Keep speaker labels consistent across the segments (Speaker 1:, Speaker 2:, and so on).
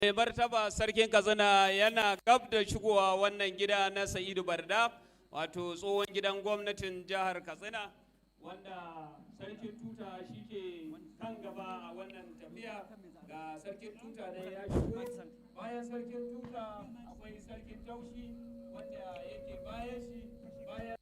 Speaker 1: Mai martaba sarkin Katsina yana gab da shigowa wannan gida na Eidu Barda, wato tsohon gidan gwamnatin jihar Katsina, wanda sarkin tuta shike kan gaba a wannan tafiya. Ga sarkin tuta da ya shigo, bayan sarkin tuta akwai sarkin taushi wanda yake bayan shi, bayan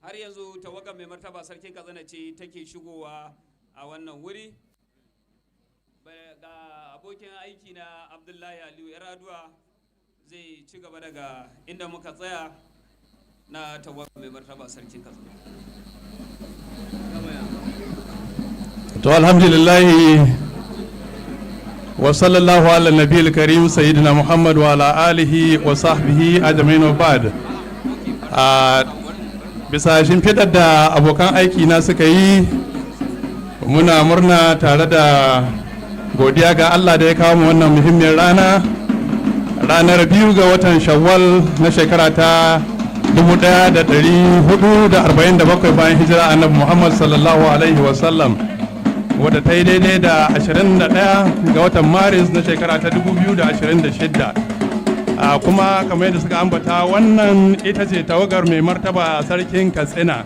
Speaker 1: har yanzu tawagar mai martaba sarkin Katsina ce take shigowa a wannan wuri. Ga abokin aiki na Abdullahi Aliyu Yaraduwa zai ci gaba daga inda muka tsaya na tawagar mai martaba sarkin Katsina.
Speaker 2: To alhamdulillah wa sallallahu ala nabiyil karim sayyidina Muhammad wa ala alihi wa sahbihi ajma'in wa ba'd. Bisa shimfiɗar da abokan aiki na suka yi, muna murna tare da godiya ga Allah da ya kawo mu wannan muhimmiyar rana, ranar 2 ga watan Shawwal na shekara ta 1447 bayan hijira annabi Muhammad sallallahu alaihi wasallam, wadda ta yi daidai da 21 ga watan Maris na shekara ta 2026. Kuma kamar yadda suka ambata, wannan ita ce tawagar mai martaba sarkin Katsina.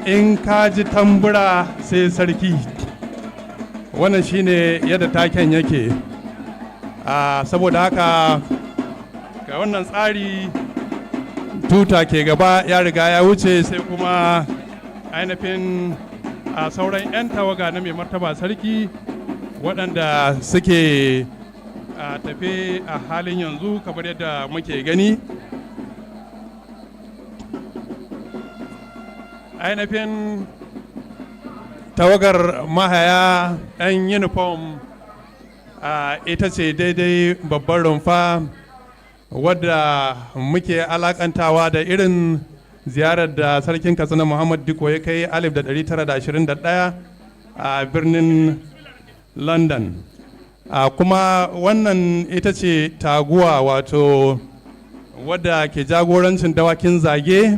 Speaker 2: In ka ji tambura sai sarki, wannan shine yadda taken yake. Saboda haka ga wannan tsari, tuta ke gaba ya riga ya wuce, sai kuma ainihin sauran 'yan tawaga na mai martaba sarki waɗanda suke a tafe a halin yanzu kamar yadda muke gani. Ainihin tawagar mahaya 'yan uniform ita ce daidai babbar rumfa wadda muke alakantawa da irin ziyarar da sarkin Katsina Muhammad Diko ya kai 1921 a birnin London. Kuma wannan ita ce taguwa, wato wadda ke jagorancin dawakin zage.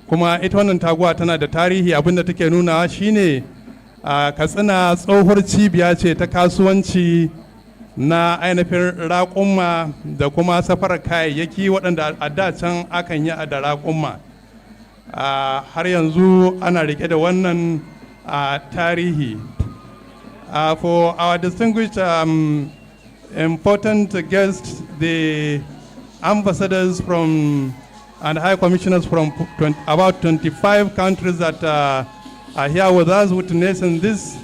Speaker 2: Kuma ita wannan taguwa tana da tarihi. Abinda take nuna shine Katsina tsohuwar cibiya ce ta kasuwanci na ainihin raƙumma da kuma safarar kayayyaki waɗanda a da can akan yi da raƙumma. Har yanzu ana rike da wannan tarihi. For our distinguished important guests, the ambassadors from and high commissioners from about 25 countries that are here with us witnessing this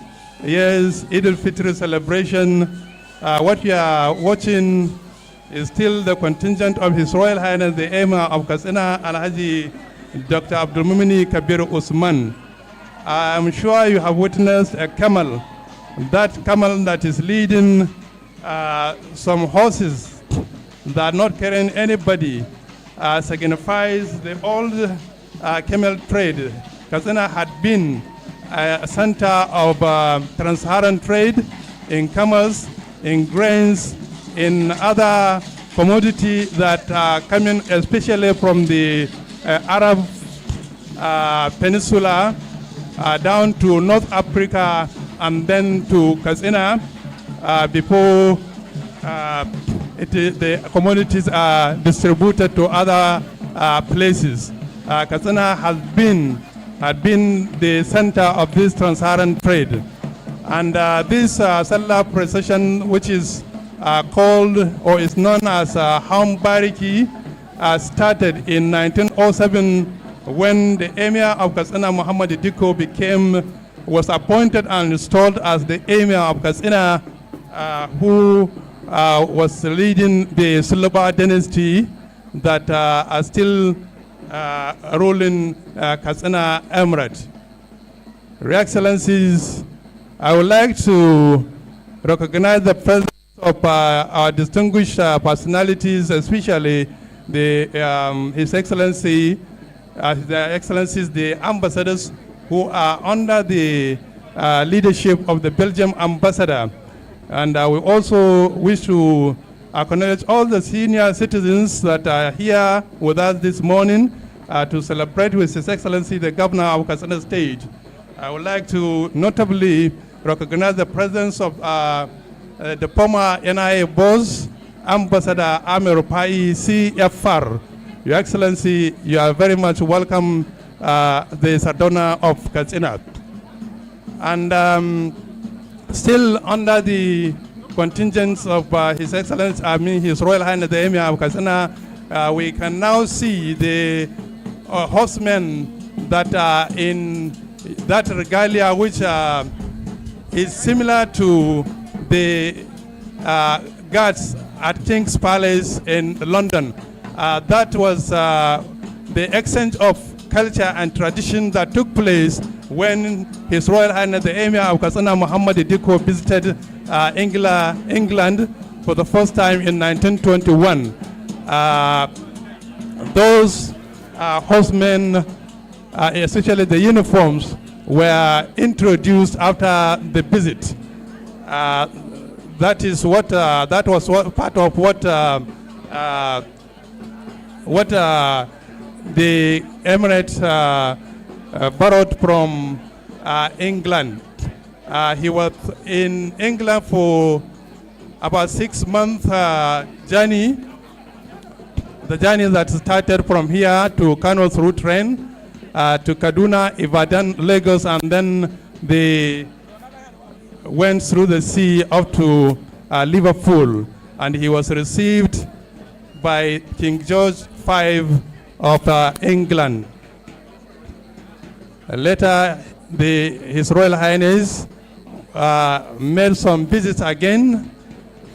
Speaker 2: year's Eid al-Fitr celebration. What you are watching is still the contingent of His Royal Highness the Emir of Katsina, Alhaji Dr. Abdul Mumini Kabir Usman. I'm sure you have witnessed a camel. That camel that is leading some horses that are not carrying anybody signifies the old camel trade. Katsina had been a center of trans-Saharan trade in commerce, in grains, in other commodities that are coming especially from the Arab Peninsula down to North Africa and then to Katsina before the commodities are distributed to other places. Katsina had been the center of this trans-Saharan trade. And this Sallah procession, which is called or is known as Hawan Bariki, started in 1907 when the Emir of Katsina, Muhammad Diko, was appointed and installed as the Emir of Katsina, who was leading the Sulaba dynasty that are still ruling Katsina Emirate. Your Excellencies, I would like to recognize the presence of our distinguished personalities, especially His Excellency, Their Excellencies, the ambassadors who are under the leadership of the Belgium ambassador. And we also wish to acknowledge all the senior citizens that are here with us this morning to celebrate with His Excellency the Governor of Katsina State. I would like to notably recognize the presence of the former NIA boss, Ambassador Amir Pai CFR. Your Excellency, you are very much welcome, the Sardona of Katsina. And still under the contingents of His Excellency, His Royal Highness the Emir of Katsina, we can now see the horsemen that are in that regalia, which is similar to the guards at King's Palace in London. That was the exchange of culture and tradition that took place when His Royal Highness the Emir of Katsina, Muhammad Diko, visited England for the first time in 1921. Those horsemen, especially the uniforms, were introduced after the visit. That is what that was part of what the Emirates borrowed from England. He was in England for about 6 months journey. The journey that started from here to Kano through train to Kaduna, Ibadan, Lagos, and then they went through the sea up to Liverpool, and he was received by King George V of England. Later, His Royal Highness made some visits again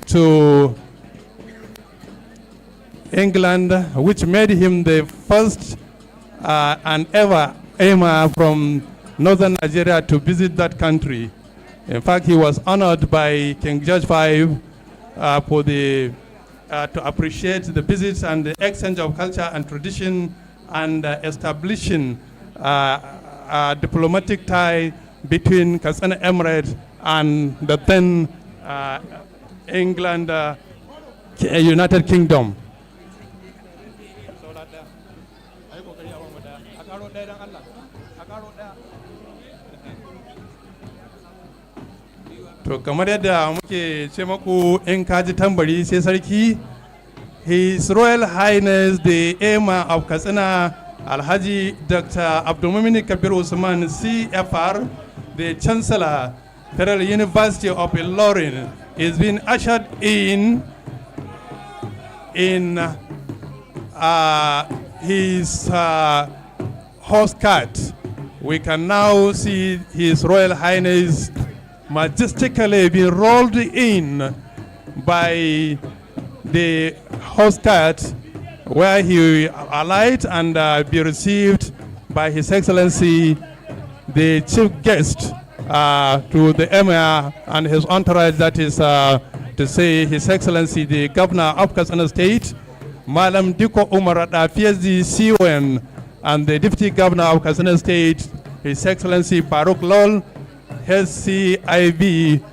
Speaker 2: to England, which made him the first and ever Emir from northern Nigeria to visit that country. In fact, he was honored by King George V for to appreciate the visits and the exchange of culture and tradition and establishing a diplomatic tie between Katsina Emirate and the then England United Kingdom. To kamar yadda muke ce maku in kaji tambari sai sarki, His Royal Highness the Emir of Katsina, Alhaji Dr. Abdul Mumini Kabir Usman CFR, the Chancellor, Federal University of Ilorin, is being ushered in his horse cart, we can now see His Royal Highness majestically being rolled in by the horse cart, where he alight and be received by His Excellency, the chief guest to the Emir and his entourage, that is to say His Excellency, the Governor of Katsina State, Malam Diko Umar PhD CON, and the Deputy Governor of Katsina State, His Excellency Farooq Lol, SCIB,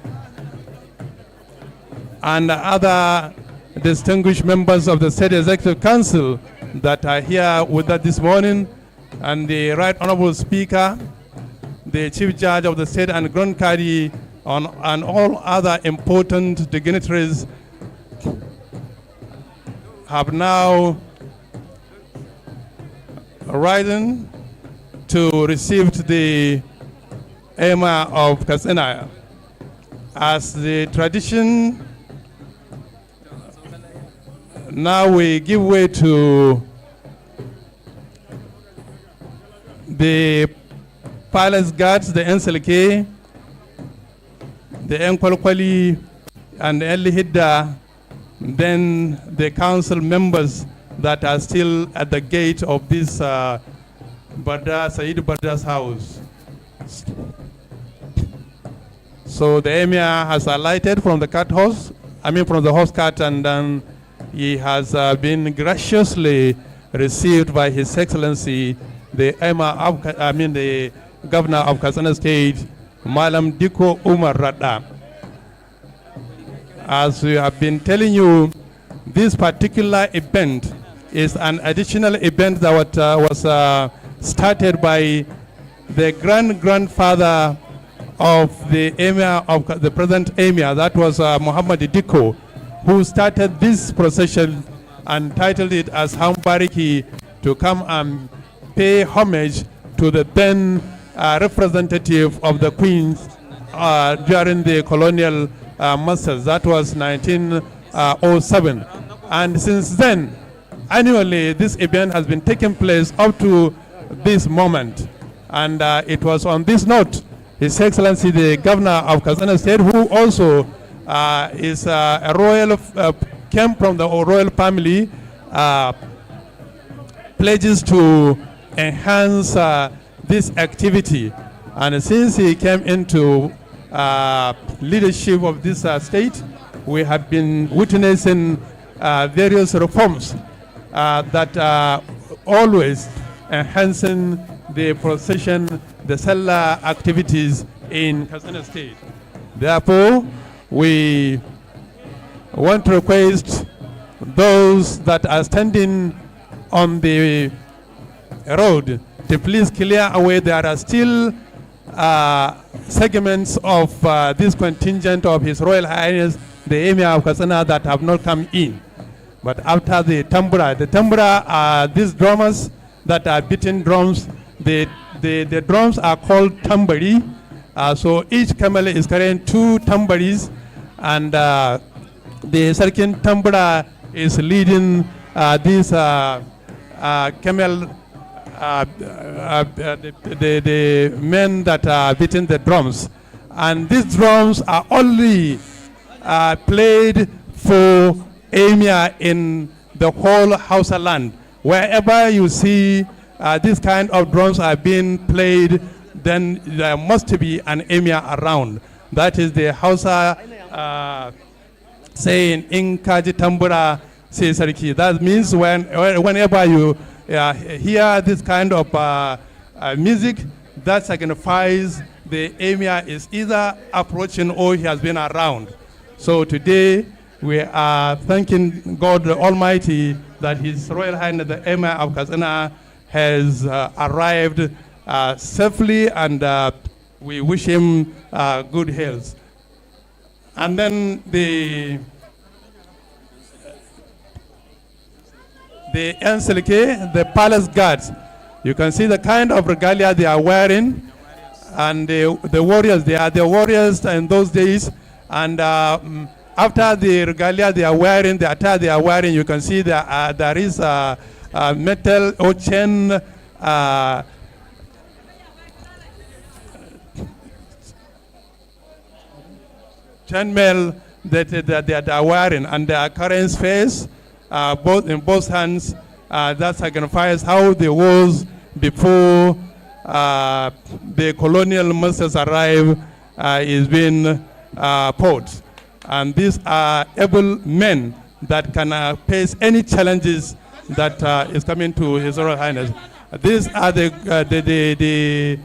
Speaker 2: and other distinguished members of the State Executive Council that are here with us this morning, and the Right Honorable Speaker, the Chief Judge of the State and Grand Qadi, and all other important dignitaries have now risen to receive the Emir of Katsina. As the tradition, now we give way to the palace guards, the NSLK, the Nkwalkwali, and the Hidda, then the council members that are still at the gate of this Said Barda's house. So the Emir has alighted from the from the horse cart, and then he has been graciously received by His Excellency, the the Governor of Katsina State, Malam Diko Umar Radda. As we have been telling you, this particular event is an additional event that was started by the grandfather of the Emir of the present Emir, that was Muhammad Diko, who started this procession and titled it as Hawan Bariki, to come and pay homage to the then representative of the Queens during the colonial masters. That was 1907. And since then, annually, this event has been taking place up to this moment. And it was on this note, His Excellency, the Governor of Katsina State, who also is a royal, came from the royal family, pledges to enhance this activity. And since he came into leadership of this state, we have been witnessing various reforms that are always enhancing the procession, the Sallah activities in Katsina State. Therefore, we want to request those that are standing on the road to please clear away. There are still segments of this contingent of His Royal Highness, the Emir of Katsina, that have not come in. But after the tambura are these drummers that are beating drums. The drums are called tambari. So each camel is carrying 2 tambaris, and the second tambura is leading these camel, the men that are beating the drums. And these drums are only played for Emir in the whole Hausa land. Wherever you see this kind of drums are being played, then there must be an Emir around. That is the Hausa saying, in Kaji Tambura say Sarki. That means whenever you hear this kind of music, that signifies the Emir is either approaching or he has been around. So today we are thanking God Almighty that His Royal Highness the Emir of Katsina has arrived safely, and we wish him good health. And then the NSLK, the palace guards, you can see the kind of regalia they are wearing, and the warriors, they are the warriors in those days. And after the regalia they are wearing, the attire they are wearing, you can see there is a metal or chain chainmail that they are wearing, and their current face, both in both hands, that signifies how the wars before the colonial masters arrive is being fought. And these are able men that can face any challenges that is coming to His Royal Highness. These are the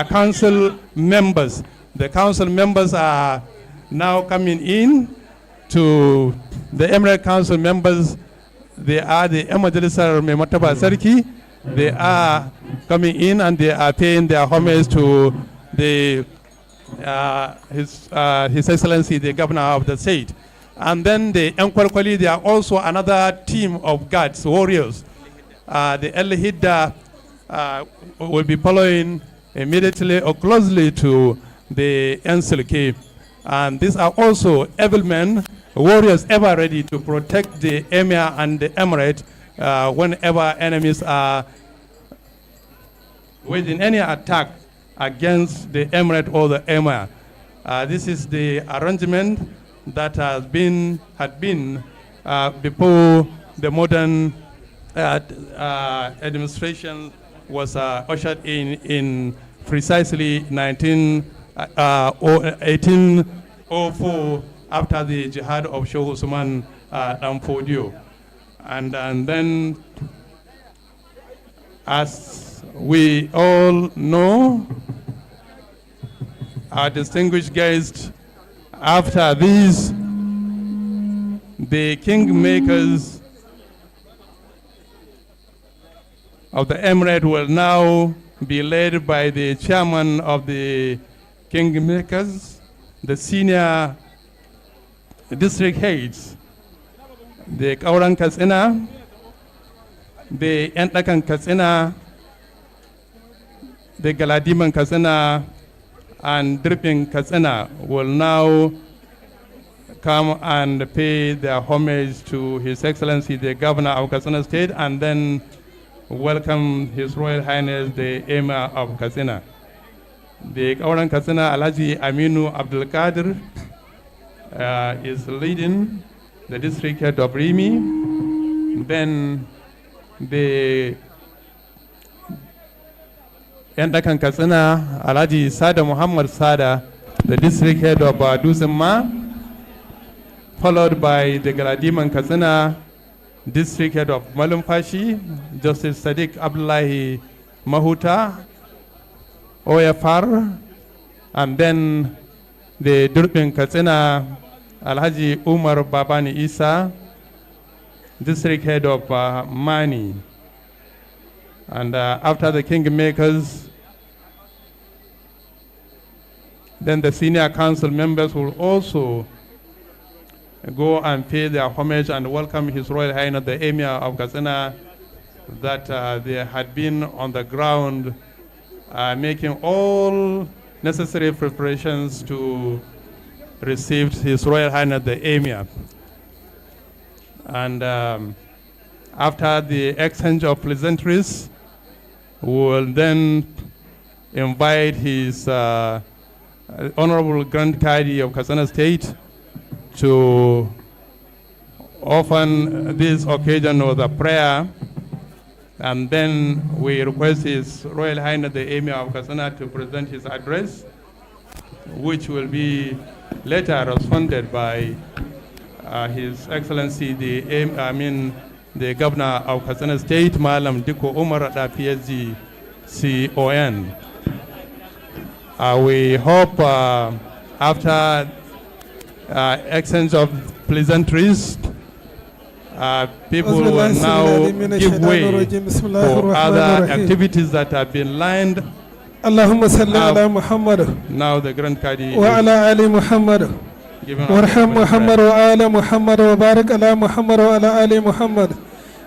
Speaker 2: council members. The council members are now coming in to the Emirate Council members. They are the Majalisar Mai Martaba Sarki. They are coming in and they are paying their homage to the His Excellency, the Governor of the state. And then the Nkwalkwali, they are also another team of guards, warriors. The El-Hidda will be following immediately or closely to the Nsilki. And these are also able men, warriors ever ready to protect the Emir and the Emirate whenever enemies are waging any attack against the Emirate or the Emir. This is the arrangement that had been before the modern administration was ushered in precisely 1804 after the jihad of Sheikh Usman Danfodio. And then, as we all know, our distinguished guests, after these, the kingmakers of the Emirate will now be led by the chairman of the kingmakers, the senior district heads, the Garin Katsina, the Entakan Katsina, the Galadiman Katsina, and Dripping Katsina will now come and pay their homage to His Excellency, the Governor of Katsina State, and then welcome His Royal Highness, the Emir of Katsina. The Garin Katsina, Alhaji Aminu Abdul Qadir, is leading the district head of Rimi. Then the Endakan Katsina, Alhaji Sada Muhammad Sada, the district head of Dusemma, followed by the Galadiman Katsina, district head of Malumfashi, Justice Sadiq Abdullahi Mahuta, OFR, and then the Durpin Katsina, Alhaji Umar Babani Isa, district head of Mani. And after the kingmakers, then the senior council members will also go and pay their homage and welcome His Royal Highness, the Emir of Katsina, that they had been on the ground making all necessary preparations to receive His Royal Highness, the Emir. And after the exchange of pleasantries, we will then invite His Honorable Grand Kadi of Katsina State to open this occasion with a prayer, and then we request His Royal Highness, the Emir of Katsina, to present his address, which will be later responded by His Excellency, the Governor of Katsina State, Malam Diko Umar Ada PSG CON. We hope after exchange of pleasantries, people will now give way for other activities that have been lined.
Speaker 3: اللهم صل على محمد
Speaker 2: Now the Grand Kadi
Speaker 3: وعلى آل محمد وارحم محمد وآل محمد وبارك على محمد وعلى آل محمد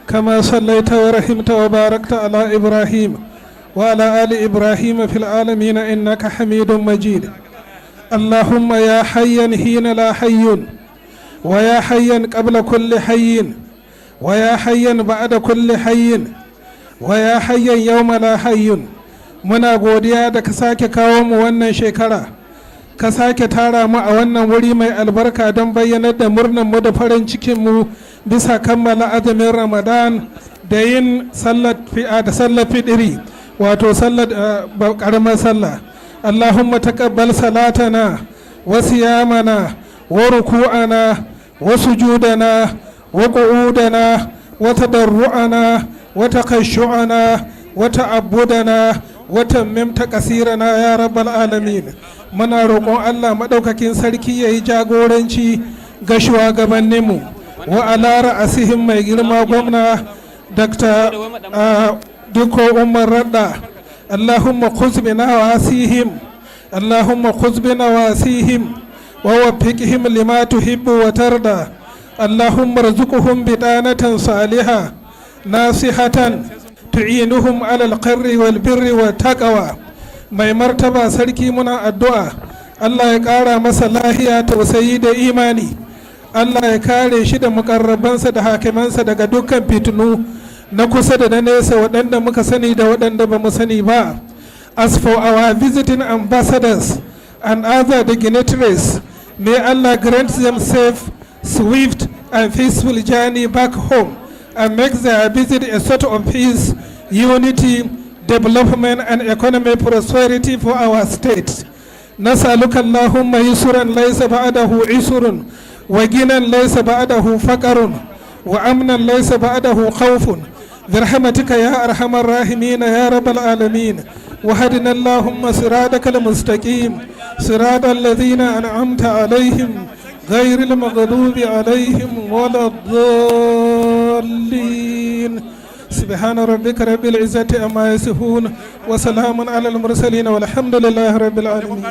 Speaker 3: كما صليت ورحمت وباركت على إبراهيم وعلى آل إبراهيم في العالمين إنك حميد مجيد. اللهم يا حيا حين لا حي ويا حيا قبل كل حي ويا حيا بعد كل حي ويا حيا يوم لا حي. Muna godiya da ka sake kawo mu wannan shekara ka sake tara mu a wannan wuri mai albarka don bayyanar da murnar mu da farin cikin mu bisa kammala azumin Ramadan da yin sallar fidiri wato sallar karamar sallah. Allahumma taqabbal salatana wa siyamana wa ruku'ana wa sujudana wa qu'udana wa tadarru'ana wa taqashshu'ana wa ta'abbudana wa tammim taqsirana ya rabbal alamin. Muna roƙon Allah madaukakin sarki yayi jagoranci ga shugabanninmu wa ala ra'asihim mai girma gwamna Dr. Diko Umar Radda. Allahumma khuz bina wasihim Allahumma khuz bina wasihim wa waffiqhum lima tuhibbu wa tarda. Allahumma arzuqhum bidanatan salihah nasihatan tu'inuhum ala alqirri wal birri wat taqwa. Mai martaba sarki muna addu'a Allah ya ƙara masa lahiya, tausayi da imani. Allah ya kare shi da mukarrabansa da hakimansa daga dukkan fitinu na kusa da na nesa, waɗanda muka sani da waɗanda ba mu sani ba. As for our visiting ambassadors and other dignitaries, may Allah grant them safe, swift and peaceful journey back home and make their visit a sort of peace, unity, development and economic prosperity for our state. نسألك اللهم يسرا ليس بعده عسر وغنى ليس بعده فقر وأمنا ليس بعده خوف برحمتك يا أرحم الراحمين يا رب العالمين. وهدنا اللهم صراطك المستقيم صراط الذين أنعمت عليهم غير المغضوب عليهم ولا الضالين. سبحان ربك رب العزة عما يصفون وسلام على المرسلين والحمد لله رب العالمين.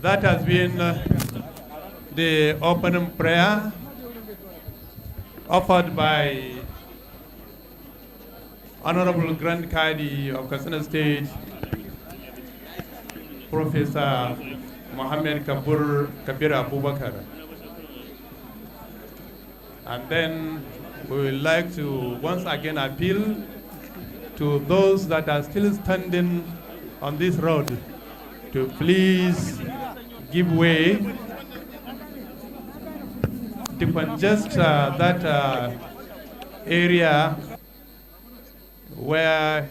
Speaker 2: That has been the opening prayer offered by Honorable Grand Kadi of Katsina State, Professor Mohammed Kabir Abubakar. And then we would like to once again appeal to those that are still standing on this road to please give way, to congest that area where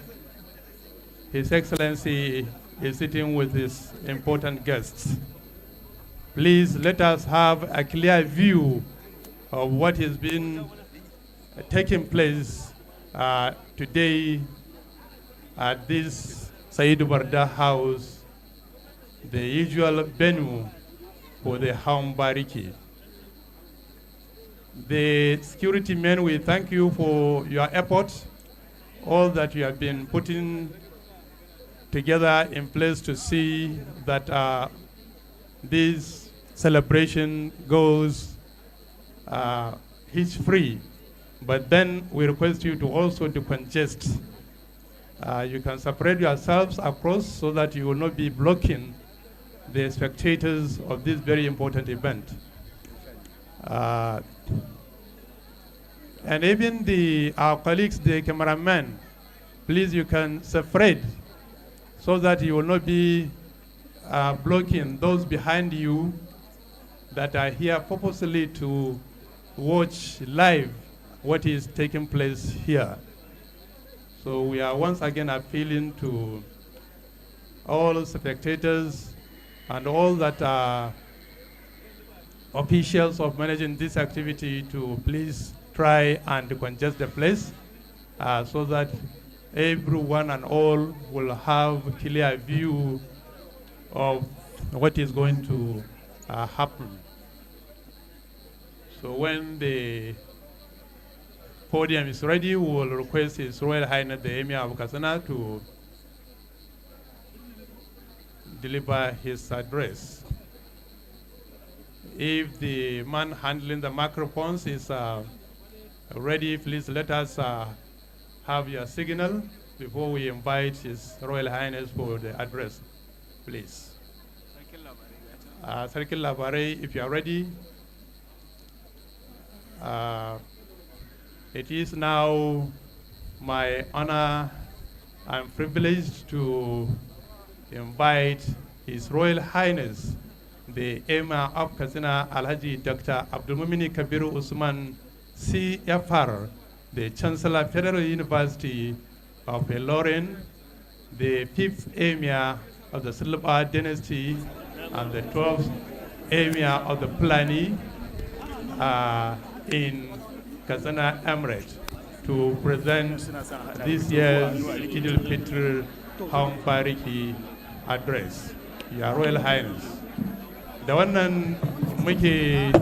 Speaker 2: His Excellency is sitting with his important guests. Please let us have a clear view of what has been taking place today at this Eidu Barda house, the usual venue for the Hawan Bariki. The security men, we thank you for your efforts, all that you have been putting together in place to see that this celebration goes hitch-free. But then we request you to also decongest. You can separate yourselves across so that you will not be blocking the spectators of this very important event. And even our colleagues, the cameramen, please, you can separate so that you will not be blocking those behind you that are here purposely to watch live what is taking place here. So we are once again appealing to all spectators and all that are officials of managing this activity to please try and decongest the place so that everyone and all will have a clear view of what is going to happen. So when the podium is ready, we will request His Royal Highness the Emir of Katsina to deliver his address. If the man handling the microphones is ready, please let us have your signal before we invite His Royal Highness for the address, please. Sarkin Labarai, if you are ready. It is now my honor and privilege to invite His Royal Highness, the Emir of Katsina, Alhaji Dr. Abdulmumini Kabiru Usman, CFR, the Chancellor Federal University of Ilorin, the 5th Emir of the Silva dynasty, and the 12th Emir of the Plani in Katsina Emirate, to present this year's Eid al-Fitr Hawan Bariki address. Your Royal Highness. Da wannan muke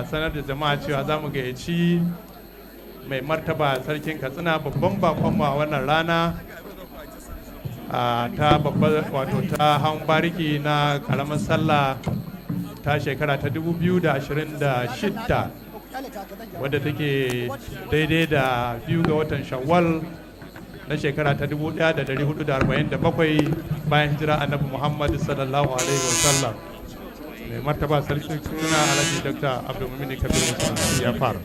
Speaker 2: sanar da jama'a cewa za mu gayyaci mai martaba sarkin Katsina, babban bakonmu a wannan rana ta babbar wato ta Hawan Bariki na karamar sallah ta shekara ta 2026, wadda take daidai da 2 ga watan Shawwal na shekara ta 1447 bayan hijira annabi Muhammad sallallahu alaihi wasallam. Mai martaba sarkin Katsina Alhaji Dr. Abdulmumini Kabiru Usman ya fara.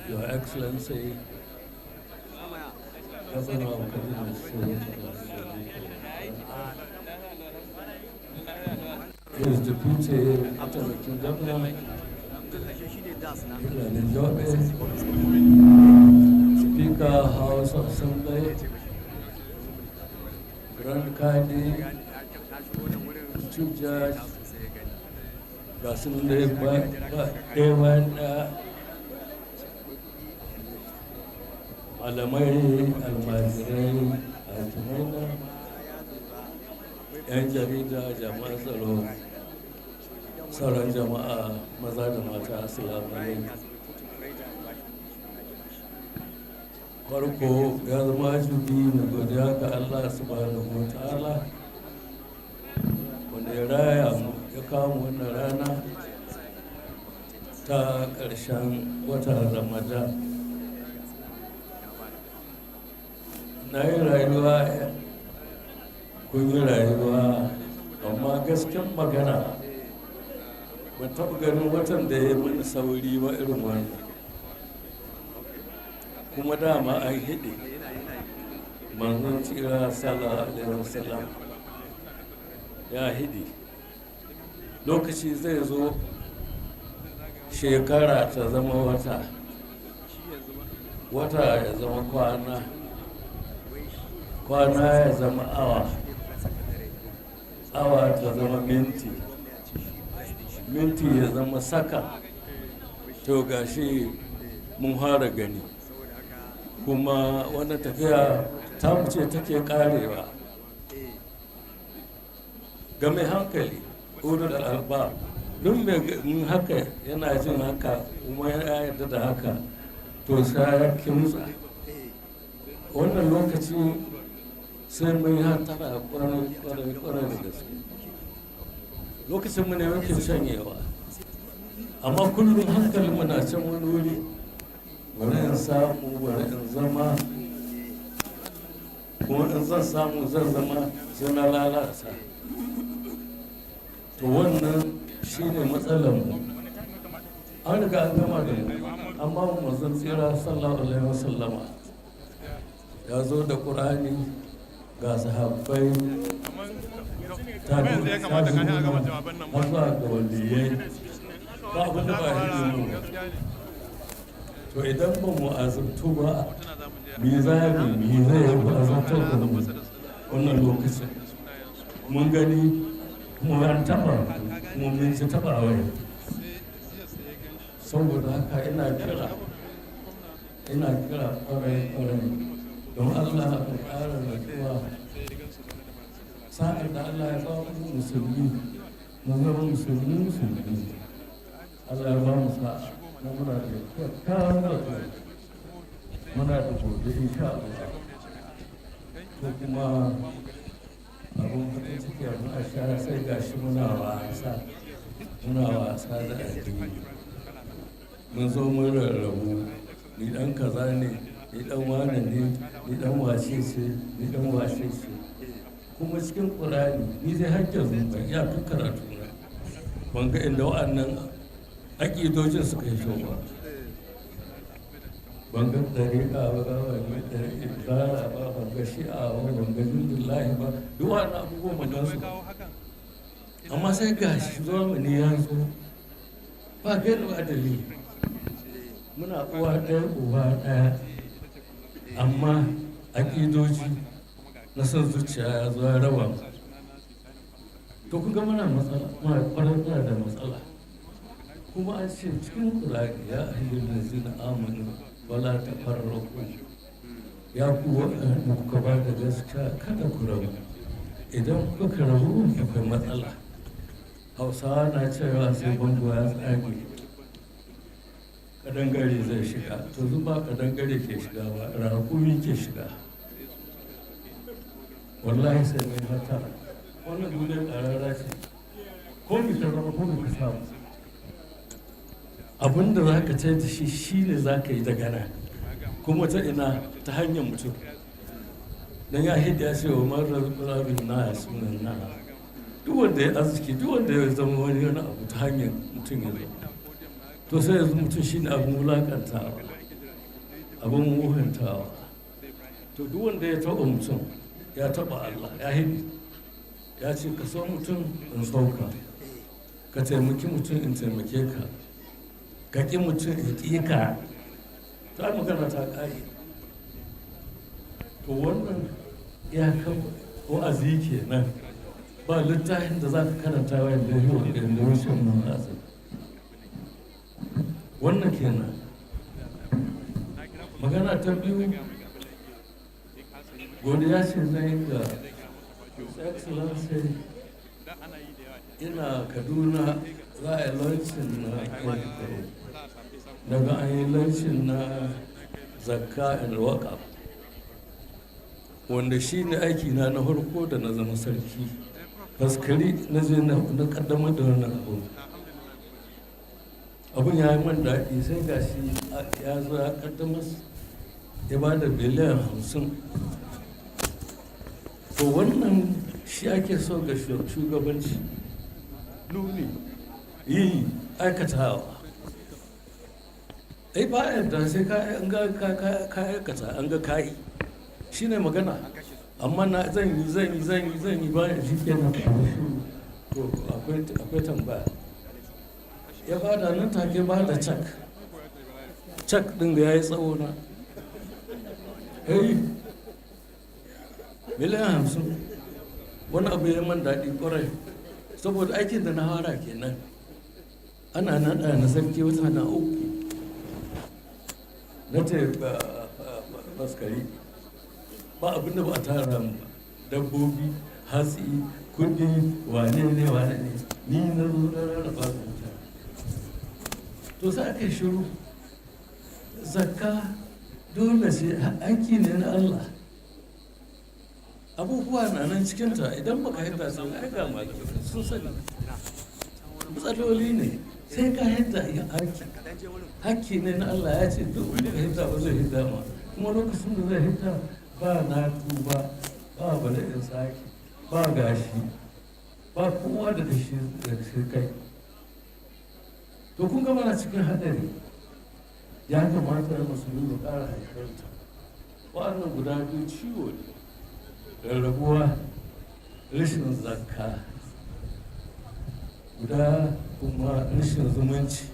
Speaker 4: Your Excellency, Governor of Kaduna State, His Deputy Mataimakin Governor, Speaker, House of Assembly, Grand Kadi, Chief Judge, Garin malamai, almajirai, altumaina, 'yan jarida, jama'an tsaro, sauran jama'a maza da mata, assalamu alaikum. Farko ya zama wajibi mu godiya ga Allah subhanahu wa ta'ala wanda ya raya mu ya kawo wannan rana ta ƙarshen watan Ramadan. Na yi rayuwa, kun yi rayuwa, amma gasken magana ban taɓa ganin watan da ya mini sauri ba irin wannan. Kuma dama an hiɗe manzon tsira sallallahu alaihi wasallam ya hiɗe. Lokaci zai zo shekara ta zama wata, wata ya zama kwana, kwana ya zama awa, awa ta zama minti, minti ya zama saka. To gashi mun fara gani, kuma wannan tafiya ta ce take karewa. Ga mai hankali, ulul albab, duk mai haka yana jin haka kuma ya yarda da haka, to sai ya kimtsa. Wannan lokaci sai mun yi hatara kwarai da gaske. Lokacin mu ne muke shanyewa, amma kullum hankalin mu na can wani wuri. Bari in samu, bari in zama, kuma in zan samu zan zama sai na lalata. To wannan shi ne matsalar mu. An riga an gama da mu, amma mu zan tsira sallallahu alaihi wasallama ya zo da Qur'ani ga sahabbai ta zuwa ga waliyai, ba abin da ba ya yi. To idan ba mu azabtu ba, me zai yi ba azabtar da mu wannan lokacin. Mun gani, mu an taɓa, mu mun ci taɓa wai. Saboda haka ina kira ƙwarai don Allah ku ƙara rayuwa. Sa'ad da Allah ya ba mu musulmi, mu zama musulmi. Allah ya ba mu sa'a. Na muna da kyakkyawar rayuwa. muna da gobe insha Allah. To kuma abin farin ciki abin a sha sai gashi muna wasa da addini. Mun zo mun rarrabu, ni dan kaza ne, ni dan wane ne, ni dan wace ce, ni dan wace ce. Kuma cikin Qur'ani ni zai hajjar ban iya duk karatu na, ban ga inda wa'annan aƙidojin suka yi ba. Ban ga ɗariƙa ba, ban ga ɗariƙa ba, ban ga shi'a ba, ban ga jundullahi ba, duk wa'annan abubuwan ban gan su. Amma sai ga shi zamani ya zo ba gani ba dalili. Muna uwa ɗaya uba ɗaya, amma aƙidoji na son zuciya ya zo ya raba mu. To kun ga muna matsala, muna ƙwarar da matsala. Kuma an ce cikin Qur'ani ya ayyuhal ladzina amanu wala tafarraqu, ya ku waɗanda kuka ba da gaskiya kada ku rabu. Idan kuka rabu akwai matsala. Hausawa na cewa sai bango ya tsage kadangare zai shiga, to zuba kadangare ke shiga ba, rakumi ke shiga. Wallahi sai mai hatara. Wannan duniyar ƙarara ce, ko mi ka zama ko mi ka samu. Abinda za ka ce da shi ne za ka yi daga nan, kuma ta ina ta hanyar mutum. Dan ya hidda ya ce wa marar rabin na ya sunan na. Duk wanda ya arziki, duk wanda ya zama wani abu ta hanyar mutum ya zo. To sai yanzu mutum shi ne abin wulakantawa, abin muhuntawa. To duk wanda ya taɓa mutum ya taɓa Allah, ya hidi. Ya ce ka so mutum in sauka, ka taimaki mutum in taimake ka, ka ƙi mutum in ƙi ka. Ta magana ta ƙare. To wannan ya kan wa'azi kenan. Ba littafin da za ka karanta wa yadda yi wa ɗin da wucin nan azin. Wannan kenan. Magana ta biyu, godiya ce zai ga Excellency, ina Kaduna za a yi lancin na Eidu, daga an yi lancin na zakka and waqaf, wanda shi ne aiki na farko da na zama sarki. Faskari na je na kaddamar da wannan abun ya yi man daɗi. Sai ga shi ya zo ya kaddamar ya ba da biliyan 50. To wannan shi ake so ga shugabanci, nuni, yi, aikatawa. Ai ba yadda sai ka aikata, an ga kayi, shi ne magana. Amma na zan yi bayan shi kenan. To akwai tambaya. Ya bada nan take ba da cak ɗin ga ya yi tsawo na. Miliyan 50, wani abu ya man daɗi ƙwarai, saboda aikin da na fara kenan. Ana naɗa na sarki wata na uku, na ce faskari ba abin da ba a tara mu ba, dabbobi, hatsi, kuɗi, wane ne, ni na zo na rarraba su mutane. To sai aka yi shiru. Zakka dole sai aiki ne na Allah. Abubuwa na nan cikinta, idan baka yadda sun aika malamai sun sani. Matsaloli ne, sai ka yadda yin aiki. Hakki ne na Allah, ya ce duk wanda ka yadda ba zai yadda ma. Kuma lokacin da zai yadda ba na tuba, ba bala'in sake, ba gashi, ba kowa da shi kai. To kun ga mana cikin haɗari. Ya kamata musulmi mu ƙara haifarta. Wa'annan guda biyu ciwo ne. Rarrabuwa, rashin zakka, guda kuma rashin zumunci.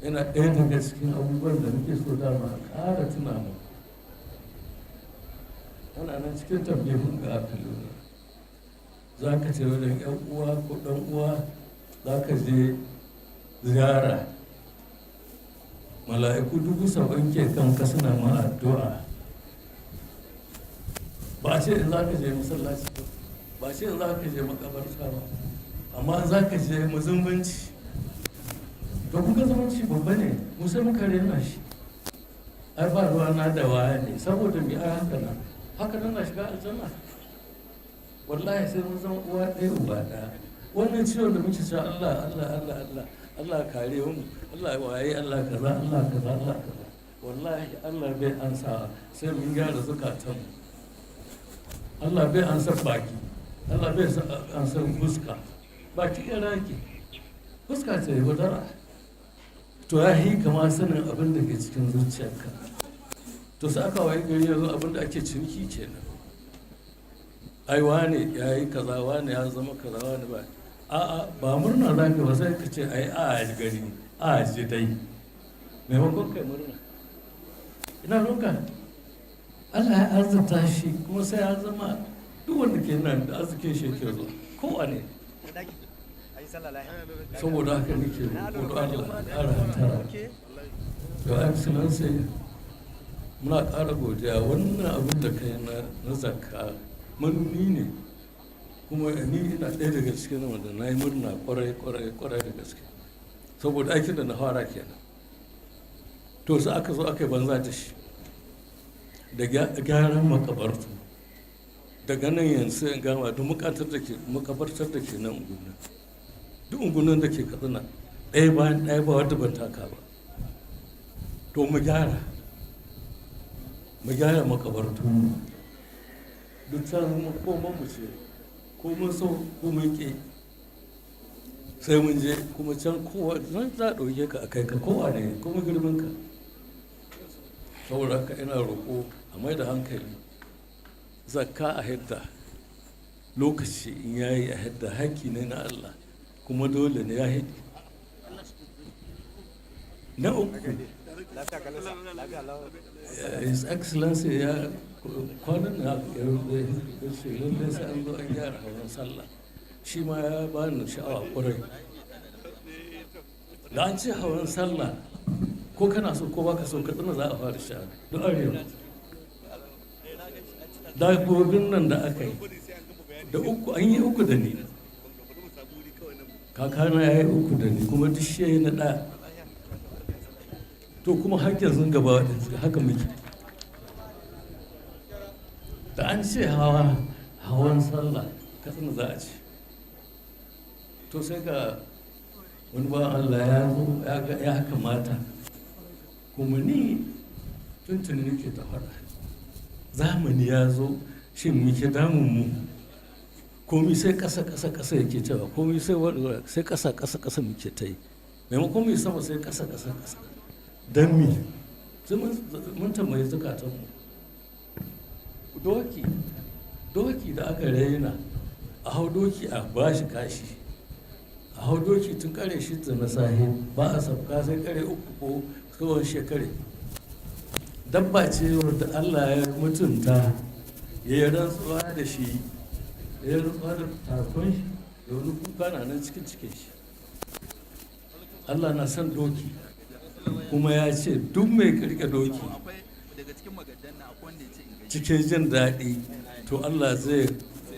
Speaker 4: Yana ɗaya daga cikin abubuwan da muke so dama ƙara tuna mu. Ana nan cikin tabbihun ga afiluna. Za ka ce wajen 'yan uwa ko ɗan uwa, za ka je ziyara. Mala'iku 70,000 ke kanka suna ma addu'a. Ba ce in za ka je masallaci ba, ce in za ka je makabarta ba, amma za ka je mazumbanci. To kuka zumunci babba ne, musa muka rena shi. ai ba ruwa na da waya ne saboda mi ai haka nan na shiga aljanna. Wallahi sai mun zama uwa ɗaya uba ɗaya. Wannan ciwon da muke cewa Allah kare mu, Allah waye, Allah kaza. Wallahi Allah bai ansa sai mun gyara zukatanmu. Allah bai ansa baki, Allah bai ansa fuska. Baki ya rake, fuska ce wadara. To ya yi kama sanin abin da ke cikin zuciyarka. To sai aka waye gari yanzu abin da ake ciniki kenan. Ai wane ya yi kaza, wane ya zama kaza, wane ba. A'a ba murna za ka ba sai ka ce ai a gari a ji dai. Maimakon kai murna. Ina roƙa Allah ya arzuta shi kuma sai ya zama duk wanda ke nan da arzikin shi ke zuwa kowane. Saboda haka nake roƙo Allah ƙara hantara. Da excellency muna ƙara godiya wannan abin da kai na zakka manuni ne kuma ni ina ɗaya daga cikin wanda na yi murna kwarai da gaske saboda aikin da na fara kenan. To sai aka zo aka yi banza da shi da gyaran makabartu daga nan yanzu in gama duk makabartar da ke nan unguna duk ungunan da ke Katsina ɗaya bayan ɗaya ba wadda ban taka ba. To mu gyara makabartu duk can koman mu ce ko mun so ko mun ke sai mun je kuma can kowa zan za a ɗauke ka a kai ka kowa ne kuma girman ka. Saboda haka ina roƙo a mai da hankali zakka a hidda lokaci in yayi a hidda haƙƙi ne na Allah kuma dole ne ya hidi. Na uku His Excellency ya kwanan na ce lallai sai an zo an gyara hawan sallah shi ma ya bani sha'awa ƙwarai. Da an ce hawan sallah ko kana so ko baka so Katsina za a fara sha duk arewa. Dagogin nan da aka yi da uku an yi uku da ni kakana ya yi uku da ni kuma duk shi na ɗaya. To kuma hakkin sun gaba haka muke. Da an ce hawan sallah Katsina za a ce. To sai ga wani ba Allah ya zo ya kamata kuma ni tuntuni nake ta faɗa zamani ya zo shin muke damun mu komi sai ƙasa yake cewa komi sai ƙasa muke ta yi maimakon mu sama sai ƙasa don mi sai mun tambayi zukatanmu. Doki da aka raina a hau doki a bashi kashi a hau doki tun kare shi na sahi ba a sabka sai kare uku ko tsawon shekare. Dabba ce wadda Allah ya mutunta ya yi rantsuwa da shi ya yi rantsuwa da takon shi da wani kuka na nan cikin shi. Allah na son doki kuma ya ce duk mai kirke doki cikin jin daɗi to Allah zai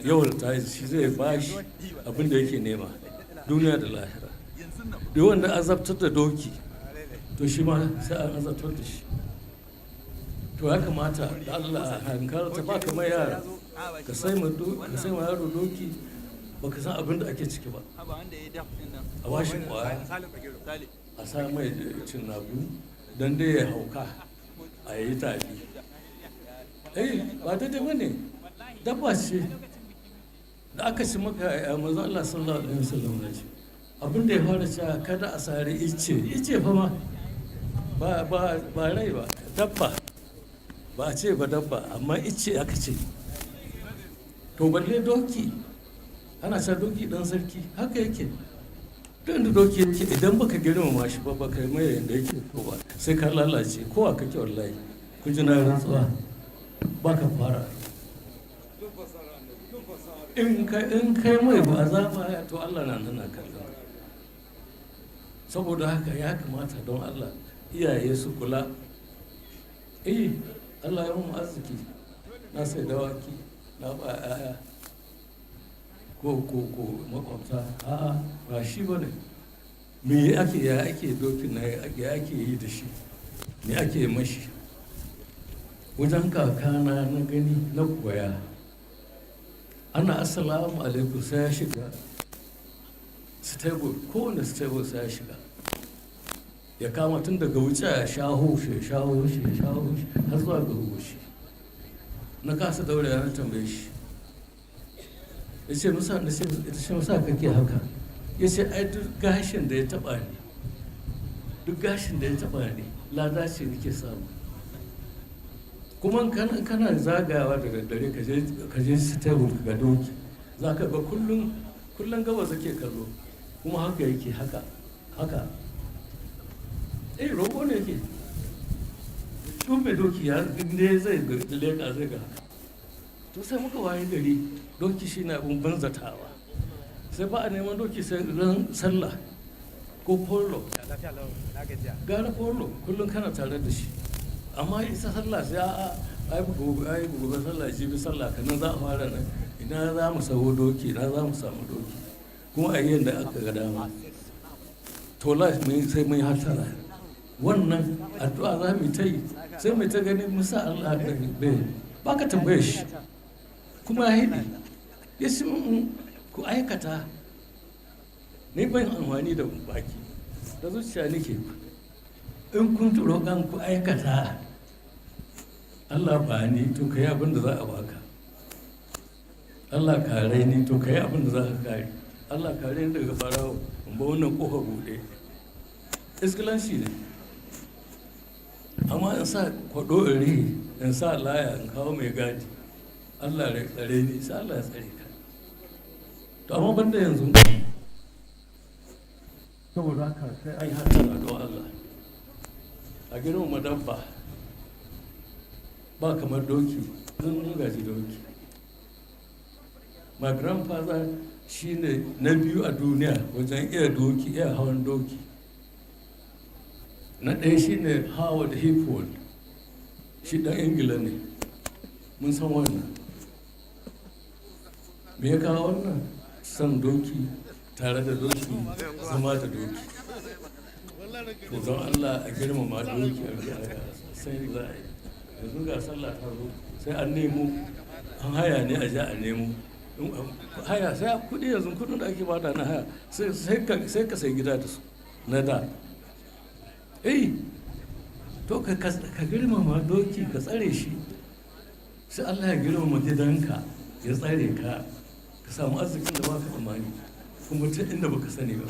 Speaker 4: yawarta shi zai bashi abin da yake nema duniya da lahira. Da wanda azabtar da doki to shi ma sai an azabtar da shi. To ya kamata da Allah a hankalta ba kamar yara ka sai ma yaro doki ba ka san abin da ake ciki ba a washin kwaya a sa mai cin nagu don dai ya hauka a yi tafi. Ba daidai ba ne dabba ce da aka ci maka ya maza Allah sallallahu alaihi wasallam na ce abin da ya fara cewa kada a sare ice fa ma ba rai ba dabba ba a ce ba dabba amma ice aka ce. To balle doki ana sa doki dan sarki haka yake don da doki yake idan baka girmama shi ba baka yi mai yadda yake so ba sai ka lalace kowa kake wallahi kun ji na rantsuwa baka fara in kai mai ba za ma to Allah na nuna kallon. Saboda haka ya kamata don Allah iyaye su kula. Allah ya mun arziki na sai dawaki na ba aya ko makwabta a'a ba shi ba ne. Me ake dokin na ya ake yi da shi me ake mashi wajen kakana na gani na koya. Ana assalamu alaikum sai ya shiga stable, kowane stable sai ya shiga, ya kama tun daga wuce ya shaho shi har zuwa ga goshi. Na kasa daure na tambaye shi, ya ce musa kake haka? Ya ce ai duk gashin da ya taba ne lada ce nake samu. Kuma kana zagawa da daddare ka je stable ga doki, za ka ga kullum gabas ke kallo, kuma haka yake haka roƙo ne yake tun mai doki ya ne zai leƙa zai ga haka. To sai muka waye gari doki shi na abin banzatawa, sai ba a neman doki sai ran sallah ko polo, gara polo kullum kana tare da shi. Amma isa sallah sai ai gobe sallah jibi sallah kanan za a fara nan, ina za mu samu doki, kuma a yi yadda aka ga dama. To sai mun yi hatara, wannan addu'a za mu ta yi, sai mu ta gani musa Allah da bai ba ka tambaye shi, kuma ya hidi ya ce ku aikata. Ni ban amfani da baki, da zuciya nake. In kun roƙan ku aikata, Allah ba ni to ka yi abin da za a baka, Allah kare ni to ka yi abin da za ka kare, Allah kare ni daga barawo in ba wannan ƙofa buɗe. Iskilanci ne. Amma in sa kwaɗo in rihi, in sa laya in kawo mai gadi, Allah ya tsare ni, sai Allah ya tsare ka. To amma banda yanzu, saboda haka sai an yi hatara don Allah a girmama dabba. Ba kamar doki, mun gaji doki. My grandfather shi ne na biyu a duniya wajen iya hawan doki. Na ɗaya shi ne Howard Hipwood, shi ɗan Ingila ne, mun san wannan. Me ya kawo wannan? San doki, tare da doki, zama da doki. To don Allah a girmama doki a sai za a yi. Yanzu ga sallah ta zo sai an nemo, an haya ne a ja a nemo haya, sai kuɗi yanzu kuɗin da ake bada na haya sai ka sai gida da su na da. To ka girmama doki, ka tsare shi, sai Allah ya girmama gidanka, ya tsare ka samu arzikin da baka tsammani, kuma ta inda baka sani ba.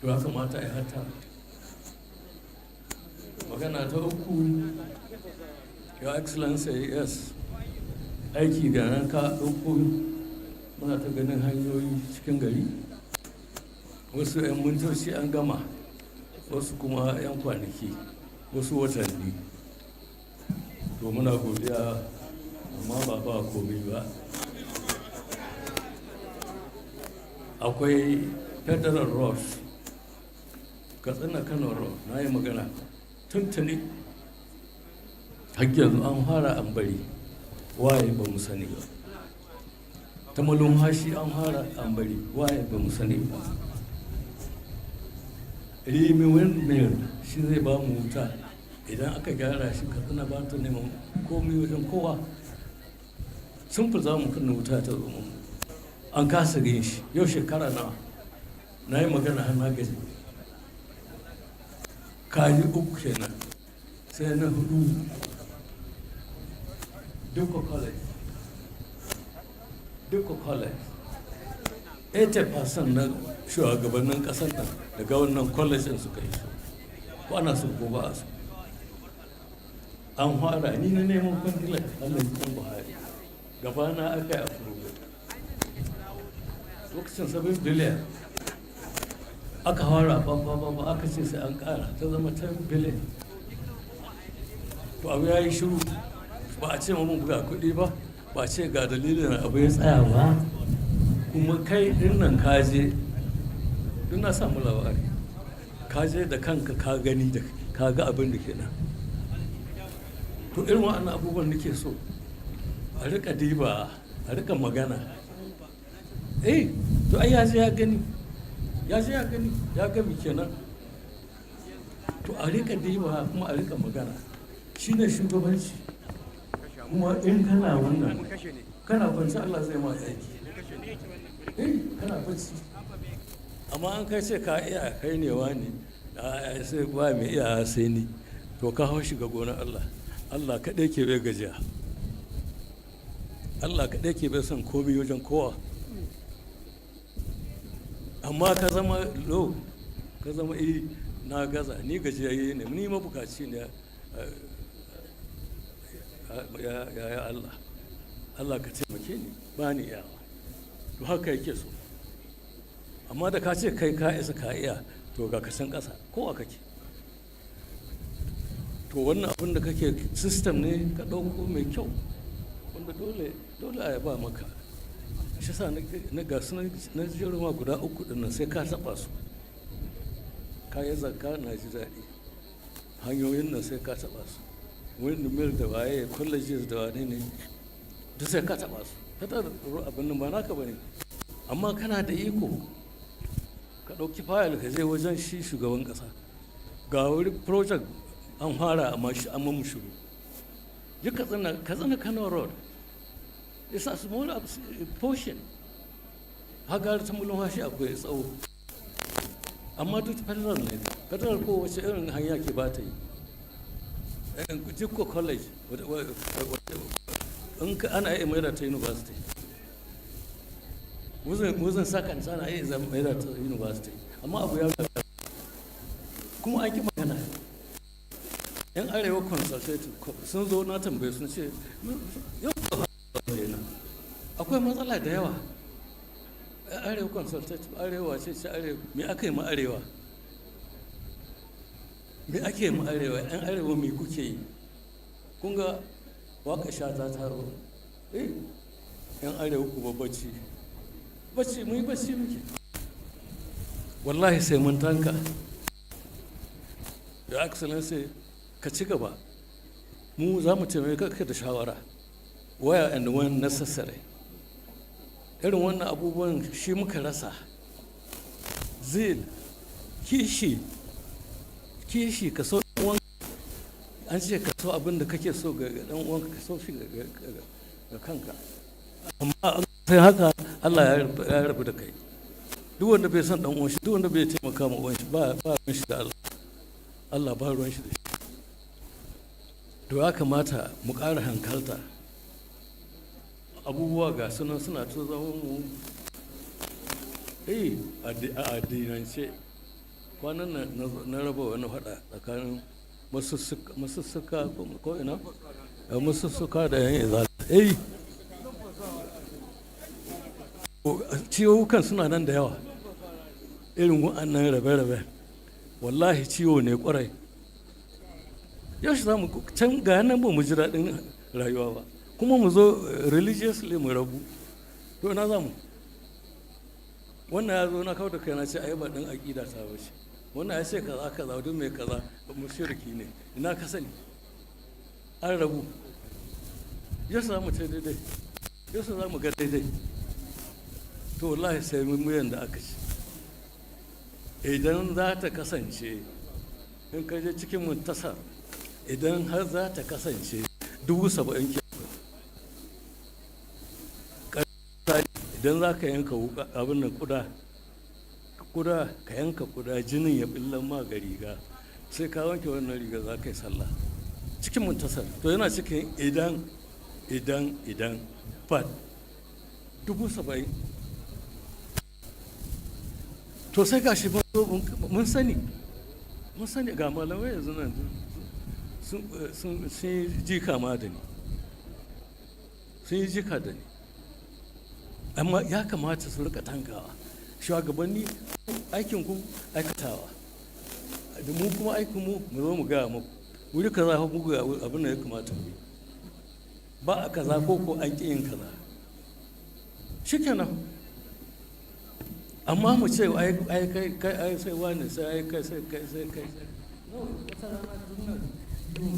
Speaker 4: To ya kamata a yi hata. Magana ta uku, Your Excellency, yes, aiki da nan ka ɗauko, muna ta ganin hanyoyi cikin gari, wasu 'yan mintoci an gama, wasu kuma 'yan kwanaki, wasu watanni. To muna godiya, amma ba komai ba. Akwai Federal Road, Katsina Kano Road, na yi magana tuntuni, har yanzu an fara an bari, waye ba mu sani ba. Ta malumhashi an fara an bari, waye ba mu sani ba. Rimi windmill shi zai ba mu wuta, idan aka gyara shi Katsina ba ta neman komai wajen kowa. Sun fi za mu kunna wuta ta zo mu, an kasa yin shi. Yau shekara nawa na yi magana har na gaji. Kayi uku kenan, sai na hudu Duka College 80% na shugabannin kasar nan daga wannan college din suka yi su, ko ana so ko ba a so. An fara, ni na neman kwandilar Allah jikin Buhari, gaba na aka yi approval lokacin 7 biliyan aka fara ba aka ce sai an kara ta zama 10 biliyan. To abu ya yi shiru, ba a ce mun buga kuɗi ba, ba ce ga dalilin abu ya tsaya ba. Kuma kai din nan kaje, duk na samu labari, kaje da kanka ka gani da ka ga abin da ke nan. To irin wa'annan abubuwan nake so a rika diba, a rika magana. To ai ya je ya gani, ya gami kenan. To a rika diba kuma a rika magana. shi ne shugabanci. Kuma in kana wannan kana kwanci Allah zai ma aiki, kana bacci. Amma an kai ce ka iya kai ne wani sai ba mai iya sai ni, to ka hau shiga gonar Allah. Allah kaɗai ke bai gajiya, Allah kaɗai ke bai son komai wajen kowa. Amma ka zama low, ka zama na gaza, ni gajiyayye ne, ni mabukaci ne, ya Allah, Allah ka taimake ni, ba ni iyawa. To haka yake so. Amma da ka ce kai ka isa ka iya, to ga kasan ƙasa kowa kake. To wannan abin da kake system ne ka ɗauko mai kyau, wanda dole a yaba maka. Shi sa na gasu na jiruma guda 3 ɗin nan sai ka taɓa su. Kayan zakka na ji daɗi, hanyoyin nan sai ka taɓa su, wani mil da waye colleges da wane ne duk sai ka taɓa su. Ka taɓa abin nan ba naka ba ne, amma kana da iko ka ɗauki fayil ka je wajen shi shugaban ƙasa, ga wani project an fara amma shi an mamu shiru. Ji Katsina Kano road is a small portion, haka ta mulun hashi akwai tsawo, amma duk federal ne. Federal ko wace irin hanya ke ba ta yi. Jikko college in ka ana iya mai da ta university, wuzin sakan sana iya mai da ta university, amma abu ya gaba kuma an ki magana. Yan arewa consultative sun zo na tambaye sun ce yau akwai matsala da yawa. Arewa consultative arewa ce arewa, me aka yi ma arewa, me ake yi ma arewa, yan arewa me kuke yi? Kun ga waka sha ta taro, yan arewa ku ba bacci mu yi bacci muke, wallahi sai mun tanka. Your Excellency, ka ci gaba, mu za mu taimaka ka da shawara where and when necessary. Irin wannan abubuwan shi muka rasa. Zil, kishi ka so ɗan uwanka, an ce ka so abin da kake so ga ɗan uwanka, ka so shi ga kanka. Amma sai haka Allah ya rabu da kai. Duk wanda bai son ɗan uwan shi, duk wanda bai taimaka ma uwan shi, ba ruwan shi da Allah, Allah ba ruwan shi da shi. To ya kamata mu ƙara hankalta. Abubuwa ga suna ta zama mu a addinance. Kwanan na raba wani faɗa tsakanin masussuka ko ina masussuka da yan izala. Ciwukan suna nan da yawa, irin wa'annan rabe-rabe, wallahi ciwo ne kwarai. Yau shi za mu can ga nan ba mu ji daɗin rayuwa ba, kuma mu zo religiously mu rabu. To ina za mu? Wannan ya zo na kawo da kai na ce ai ba ɗin aƙida ta ba ce, wannan ya ce kaza duk mai kaza mushriki ne, ina ka sani? An rabu. Yau za mu ce daidai, yau za mu ga daidai. To wallahi sai mun da aka ci. Idan za ta kasance, in ka je cikin muntasar, idan har za ta kasance 70,000 ke idan za ka yanka abin nan kuda ka yanka kuda, jinin ya billan ma ga riga, sai ka wanke wannan riga za ka yi sallah cikin muntasar. To yana cikin idan fat 70,000. To sai gashi mun sani ga malamai yanzu nan sun yi jika ma da ni, sun yi jika da ni, amma ya kamata su rika tankawa. Shugabanni aikin ku aikatawa, da mu kuma aikin mu zo mu gaya muku wuri kaza mu ga abin da ya kamata mu yi, ba a kaza ko an ƙi yin kaza shikenan. Amma mu ce ai kai sai wani sai ai kai sai kai no, wata rana duniya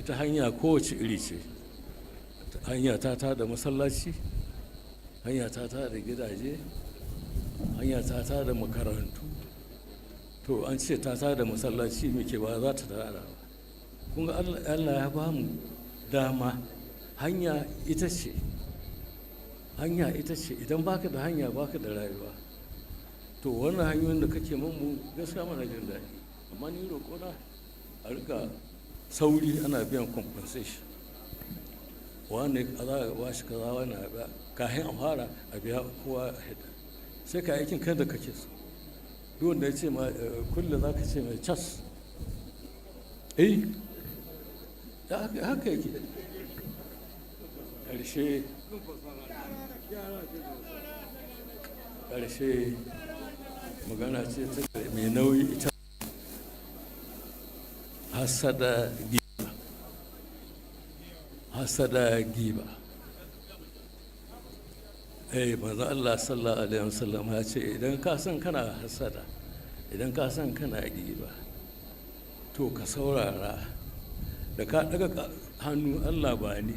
Speaker 4: ita hanya kowace iri ce. Hanya ta da masallaci, hanya ta da gidaje, hanya ta da makarantu. To an ce ta da masallaci muke ba za ta tada ba. Kun ga Allah ya ba mu dama. Hanya ita ce idan baka da hanya baka da rayuwa. To wannan hanyoyin da kake mu gaskiya mana jin daɗi, amma ni roƙona a rika sauri ana biyan compensation. Wani za a ba shi kaza, wani a biya kafin a fara a biya kowa a hida, sai ka aikin kan da kake so. Duk wanda ya ce ma kullum za ka ce mai cas, haka yake. ƙarshe magana ce ta mai nauyi ita hasada giba. Manzo Allah sallallahu alaihi wasallam ya ce idan ka san kana hasada, idan ka san kana giba, to ka saurara. Da ka daga hannu Allah ba ni,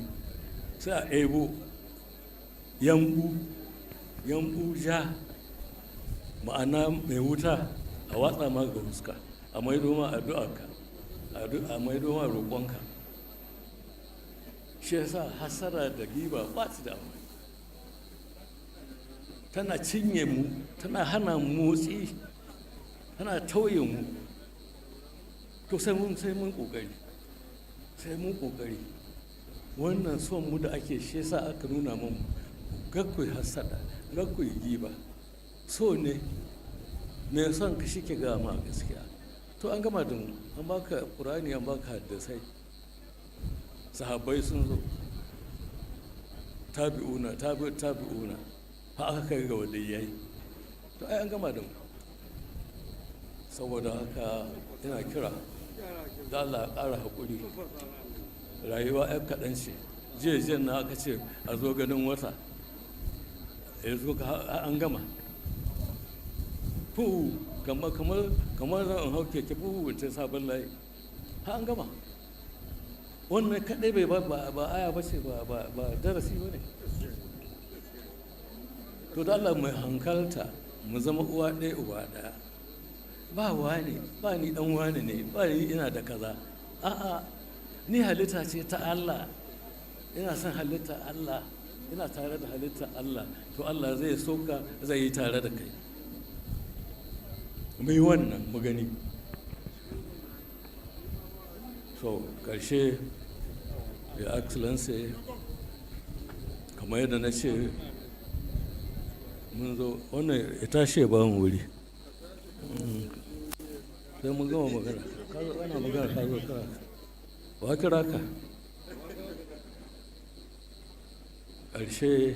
Speaker 4: sai a ebo yambu ja, ma'ana mai wuta, a watsa ma ga fuska, a maido ma addu'arka, a maido ma roƙonka. Shi yasa hasara da giba ba su da amfani, tana cinye mu, tana hana motsi, tana tauye mu. To sai mun ƙoƙari wannan son mu da ake, shi yasa aka nuna mu gakkui hasada, gakkui giba. So ne mai son ka shike gama gaskiya. To an gama da mu, an baka ƙur'ani, an baka haddasai, sahabbai sun zo, tabi'una ha aka kai ga waliyyai. To ai an gama da mu. Saboda haka ina kira da Allah ƙara haƙuri. Rayuwa ‘yan kaɗan ce. Jiya na aka ce a zo ganin wata, ya zo an gama. Kamar zan hau keke wuce sabon layi, ha an gama. Wannan kaɗai bai ba aya ba ce, ba darasi ba ne. To da Allah mai hankalta, mu zama uwa ɗaya uba ɗaya. Ba wani, ba ni ɗan wani ne, ba ni ina da kaza. A'a, ni halitta ce ta Allah, ina son halitta Allah, ina tare da halitta Allah. To Allah zai soka, zai yi tare da kai. Mai wannan mu gani. So ƙarshe, Your Excellency, kamar yadda na ce, mun zo wannan ya tashi ba mu wuri. Sai mun gama magana. Ana magana ka zo ka. Wa kira ka? Ƙarshe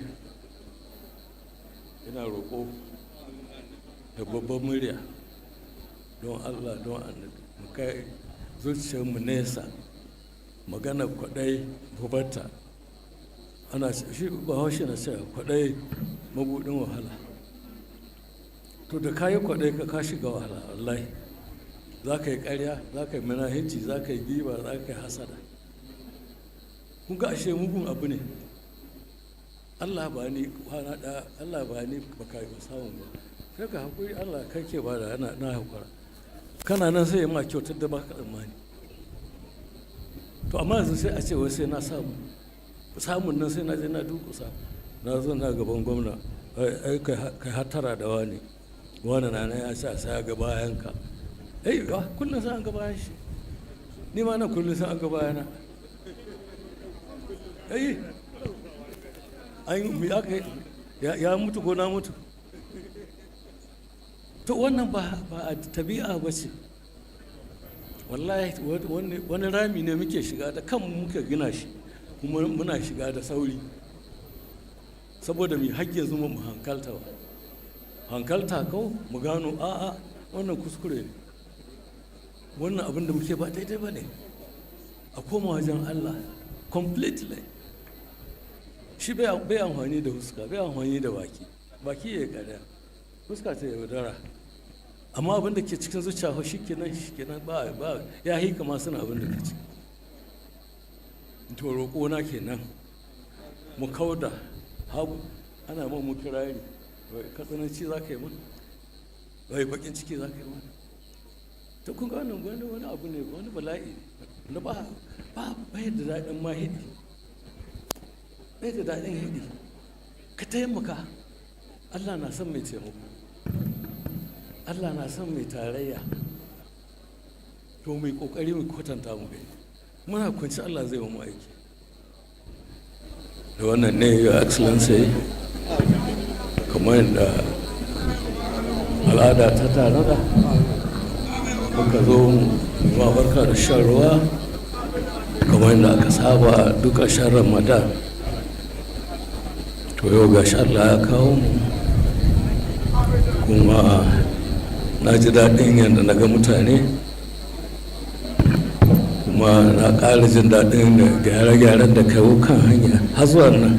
Speaker 4: ina roƙo da babban murya don Allah, don annabi, mu kai zuciyarmu nesa. Magana kwaɗai babata, ana shi Bahaushe na cewa kwaɗai mabuɗin wahala. To da kayi kwaɗai ka shiga wahala, wallahi. Za ka yi ƙarya, za ka yi manahinci, za ka yi giba, za ka yi hasada. Kun ga ashe mugun abu ne. Allah ba ni kwana ɗaya, Allah ba ni ba ka yi samun ba. Sai ka haƙuri, Allah kai ke ba da na haƙura. Kana nan sai ya ma kyautar da baka tsammani. To amma yanzu sai a ce wai sai na samun nan sai na je na durƙusa, na zo na gaban gwamna, ai kai hatara da wani na ya sa sai ga bayanka. Kullum sai an ga bayan shi, ni ma nan kullum sai an ga bayana. Me aka yi, ya mutu ko na mutu. To wannan ba a tabi'a ba ce. Wallahi wani rami ne muke shiga da kanmu muka gina shi, kuma muna shiga da sauri, saboda mu hajje zuma mu hankalta ba. Hankalta kau mu gano a'a wannan kuskure ne, wannan abin da muke ba daidai ba ne, a koma wajen Allah completely. Shi bai amfani da huska, bai amfani da baki ya karya, huska ta yaudara. Amma abin da ke cikin zuciya shi kenan ba ya yi kama suna abin da ke ciki. to roƙona kenan mu kauda hagu ana man mu kirari wai katsananci za ka yi mana wai bakin ciki za ka yi mana ta kun ga wannan wani abu ne wani bala'i na ba da daɗin ma hidi bai da daɗin hidi ka taimaka Allah na son mai taimako Allah na son mai tarayya to mai kokari mu kwatanta mu gani muna kwanci Allah zai wa mu aiki da wannan ne ya excellency kamar yadda al'ada ta tanada muka zo ma barka da shan ruwa kamar yadda aka saba duk ƙarshen Ramadan to yau ga Allah ya kawo mu kuma na ji daɗin yadda na ga mutane kuma na ƙara jin daɗin da gyare-gyaren da kawo kan hanya har zuwa nan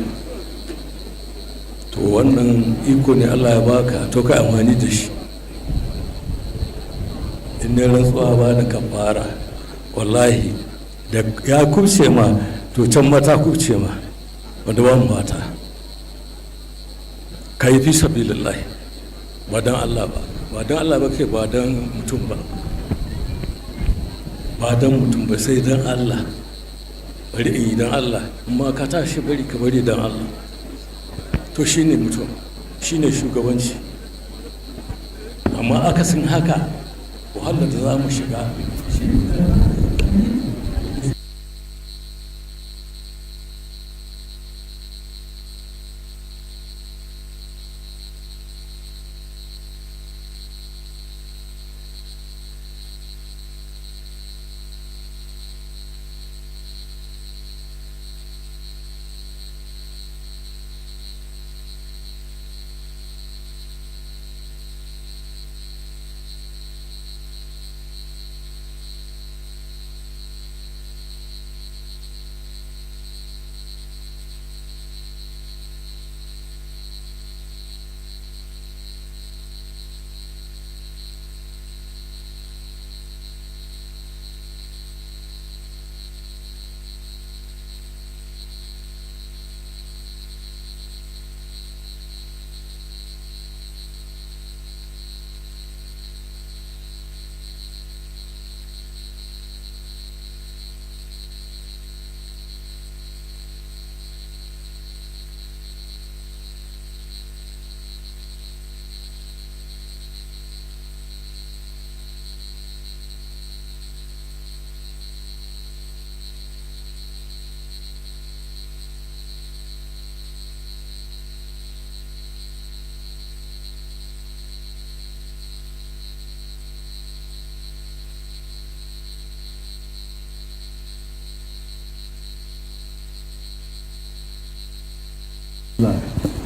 Speaker 4: to wannan iko ne Allah ya baka to ka amfani da shi in ne rantsuwa ba da kafara wallahi da ya kubce ma to can mata kubce ma wanda ba mu mata ka yi fi sabilillahi ba don Allah ba don Allah ba kai ba don mutum ba ba don mutum ba sai don Allah bari in yi don Allah amma ka tashi bari ka bari don Allah to shine mutum shine shugabanci amma akasin haka wahalar da za mu shiga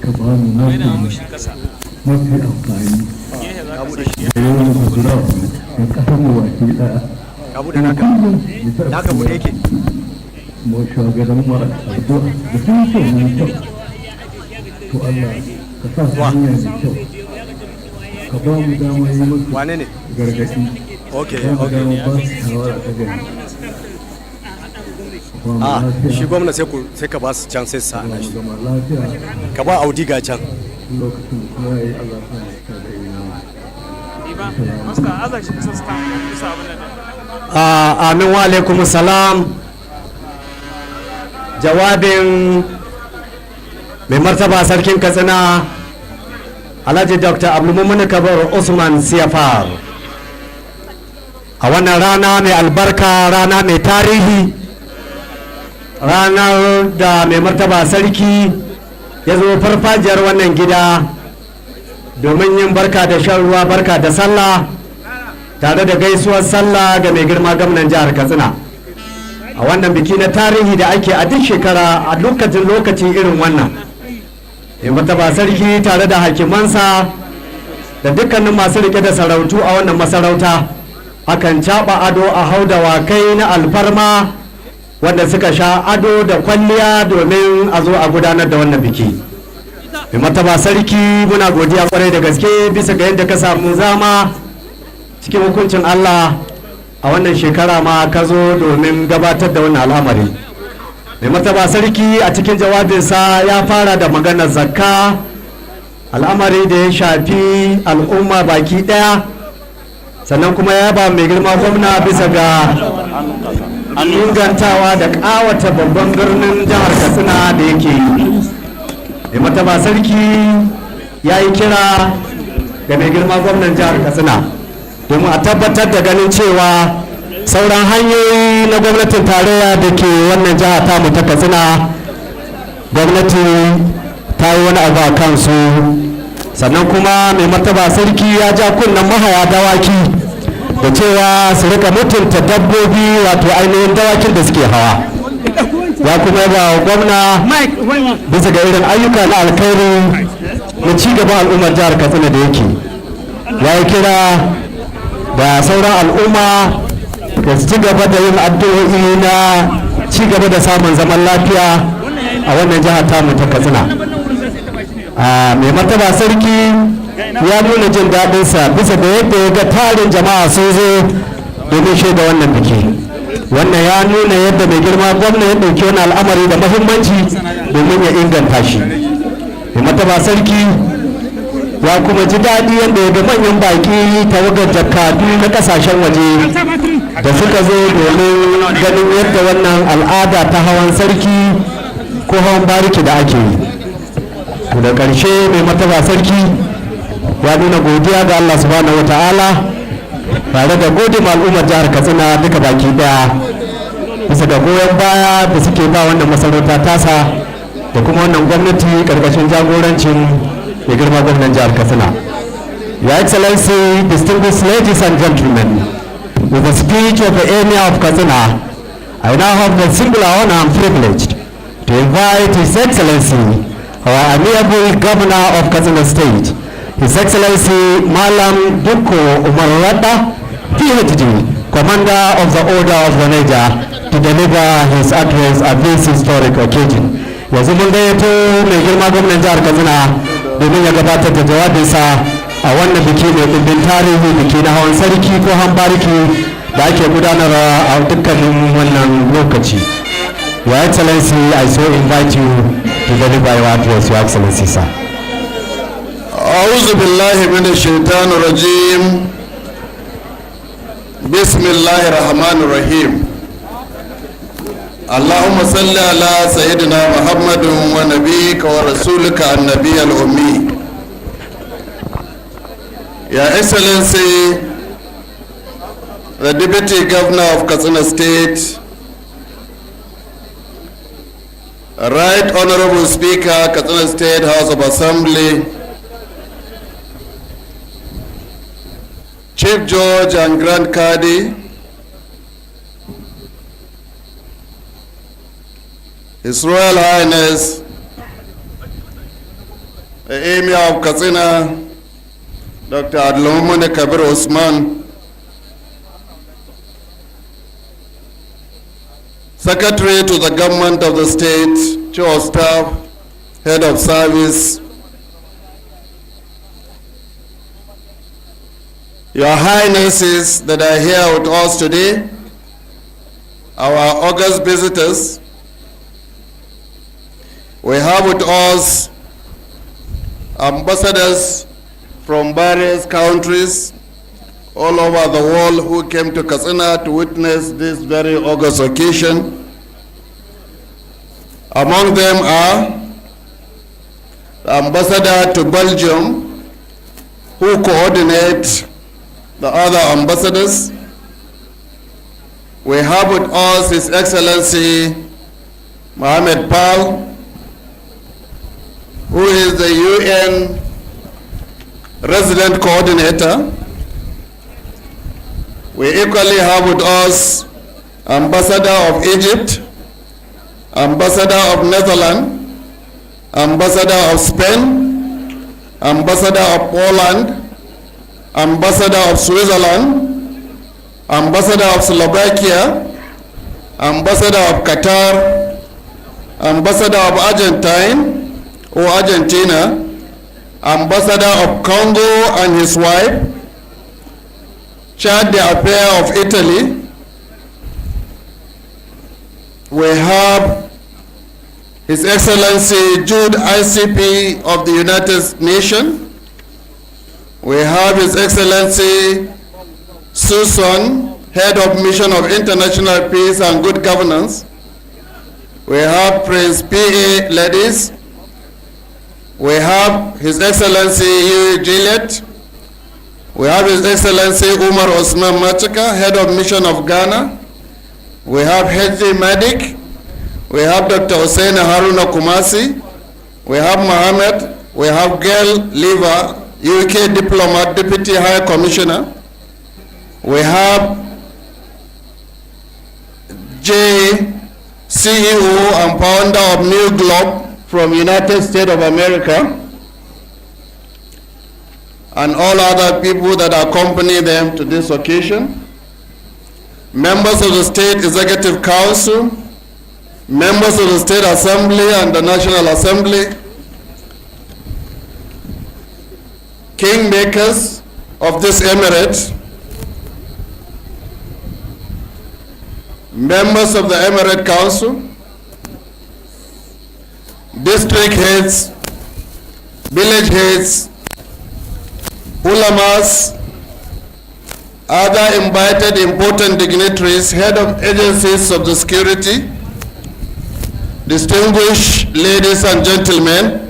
Speaker 5: ka ba mu mafi amfani da yawan mazura da ƙasar mu baki ɗaya.
Speaker 6: Naka mu yake.
Speaker 5: Mu shugaban mu addu'a da sun so mu kyau. To Allah ka sa su hanya mai kyau. Ka ba mu dama yi musu gargaɗi.
Speaker 6: Okay.
Speaker 5: Ba su shawara ta gani.
Speaker 6: Shi gwamna sai ka ba su can sai sa ana shi ka ba Audi ga can
Speaker 7: amin wa alaikum salam. Jawabin mai martaba sarkin Katsina Alhaji Dr. Abdulmumin Kabir Usman Siyafar a wannan rana mai albarka, rana mai tarihi, ranar da mai martaba sarki ya zo farfajiyar wannan gida domin yin barka da shan ruwa, barka da sallah tare da gaisuwar sallah ga mai girma gwamnan jihar Katsina a wannan biki na tarihi da ake a duk shekara a lokaci irin wannan. Mai martaba sarki tare da hakimansa da dukkanin masu rike da sarautu a wannan masarauta akan caɓa ado a hau dawakai na alfarma wanda suka sha ado da kwalliya domin a zo a gudanar da wannan biki. Mai martaba sarki muna godiya kwarai da gaske bisa ga yadda ka samu zama cikin hukuncin Allah a wannan shekara ma ka zo domin gabatar da wannan al'amari. mai martaba sarki a cikin jawabinsa ya fara da maganar zakka, al'amari da ya shafi al'umma baki daya, sannan kuma ya ba mai girma gwamna bisa ga ingantawa da kawata babban birnin jihar Katsina da yake yi. Mai martaba sarki ya yi kira ga mai girma gwamnan jihar Katsina domin a tabbatar da ganin cewa sauran hanyoyi na gwamnatin tarayya da ke wannan jiha tamu ta Katsina gwamnati ta yi wani abu a kansu. Sannan kuma mai martaba sarki ya ja kunnen mahaya dawaki da cewa su rika mutunta dabbobi, wato ainihin dawakin da suke hawa. Ya kuma yaba wa gwamna bisa ga irin ayyuka na alkhairi na cigaban al'ummar jihar Katsina da yake. Ya yi kira da sauran al'umma da su ci gaba da yin addu'o'i na ci gaba da samun zaman lafiya a wannan jihar tamu ta Katsina. Mai martaba sarki ya nuna jin daɗinsa bisa da yadda ya ga tarin jama'a sun zo domin shaida wannan biki. Wannan ya nuna yadda mai girma gwamna ya ɗauki wani al'amari da mahimmanci domin ya inganta shi. Mai martaba sarki ya kuma ji daɗi yadda ya ga manyan baƙi tawagar jakadu na ƙasashen waje da suka zo domin ganin yadda wannan al'ada ta hawan sarki ko hawan bariki da ake yi. Da ƙarshe mai martaba sarki ya nuna godiya ga Allah subhanahu wa ta'ala tare da gode ma al'ummar jihar Katsina duka baki daya bisa ga goyon baya da suke ba wannan masarauta tasa da kuma wannan gwamnati ƙarƙashin jagorancin mai girma gwamnan jihar Katsina. Your Excellency, distinguished ladies and gentlemen, with the speech of the Emir of Katsina, I now have the singular honor and privilege to invite His Excellency, our amiable Governor of Katsina State, His Excellency Malam Dukko Umar Radda, PhD, Commander of the Order of the Niger, to deliver his address at this historic occasion. Yanzu mun gayyato mai girma gwamnan jihar Katsina domin ya gabatar da jawabinsa a wannan biki mai ɗimbin tarihi, biki na hawan sarki ko hawan bariki da ake gudanarwa a dukkanin wannan lokaci. Your Excellency, I so invite you to deliver your address, Your Excellency, sir.
Speaker 8: أعوذ بالله من الشيطان الرجيم. بسم الله الرحمن الرحيم. اللهم صل على سيدنا محمد ونبيك ورسولك النبي الأمي. Your Excellency, the Deputy Governor of Katsina State, Right Honorable Speaker, Katsina State House of Assembly, Chief Judge and Grand Cadi, His Royal Highness, the Emir of Katsina, Dr. Adlomone Kabir Osman, Secretary to the Government of the State, Chief of Staff, Head of Service, Your Highnesses that are here with us today, our august visitors, we have with us ambassadors from various countries all over the world who came to Katsina to witness this very august occasion. Among them are the ambassador to Belgium, who coordinate the other ambassadors. We have with us His Excellency Mohammed Pal, who is the UN resident coordinator. We equally have with us Ambassador of Egypt, Ambassador of Netherlands, Ambassador of Spain, Ambassador of Poland, Ambassador of Switzerland, Ambassador of Slovakia, Ambassador of Qatar, Ambassador of Argentina, Ambassador of Congo and his wife, Charge d'Affaires of Italy. We have His Excellency Jude, ICP of the United Nations. We have His Excellency Susan, Head of Mission of International Peace and Good Governance. We have Prince P.A. Ladies. We have His Excellency Hugh Gillett. We have His Excellency Umar Osman Machaka, Head of Mission of Ghana. We have Hezi Madik. We have Dr. Hussein Haruna Kumasi. We have Mohammed. We have Gail Lever, UK diplomat, Deputy High Commissioner. We have Jay, CEO and founder of New Globe from United States of America, and all other people that accompany them to this occasion. Members of the State Executive Council, members of the State Assembly and the National Assembly, kingmakers of this emirate, members of the Emirate Council, district heads, village heads, ulamas, other invited important dignitaries, head of agencies of the security, distinguished ladies and gentlemen,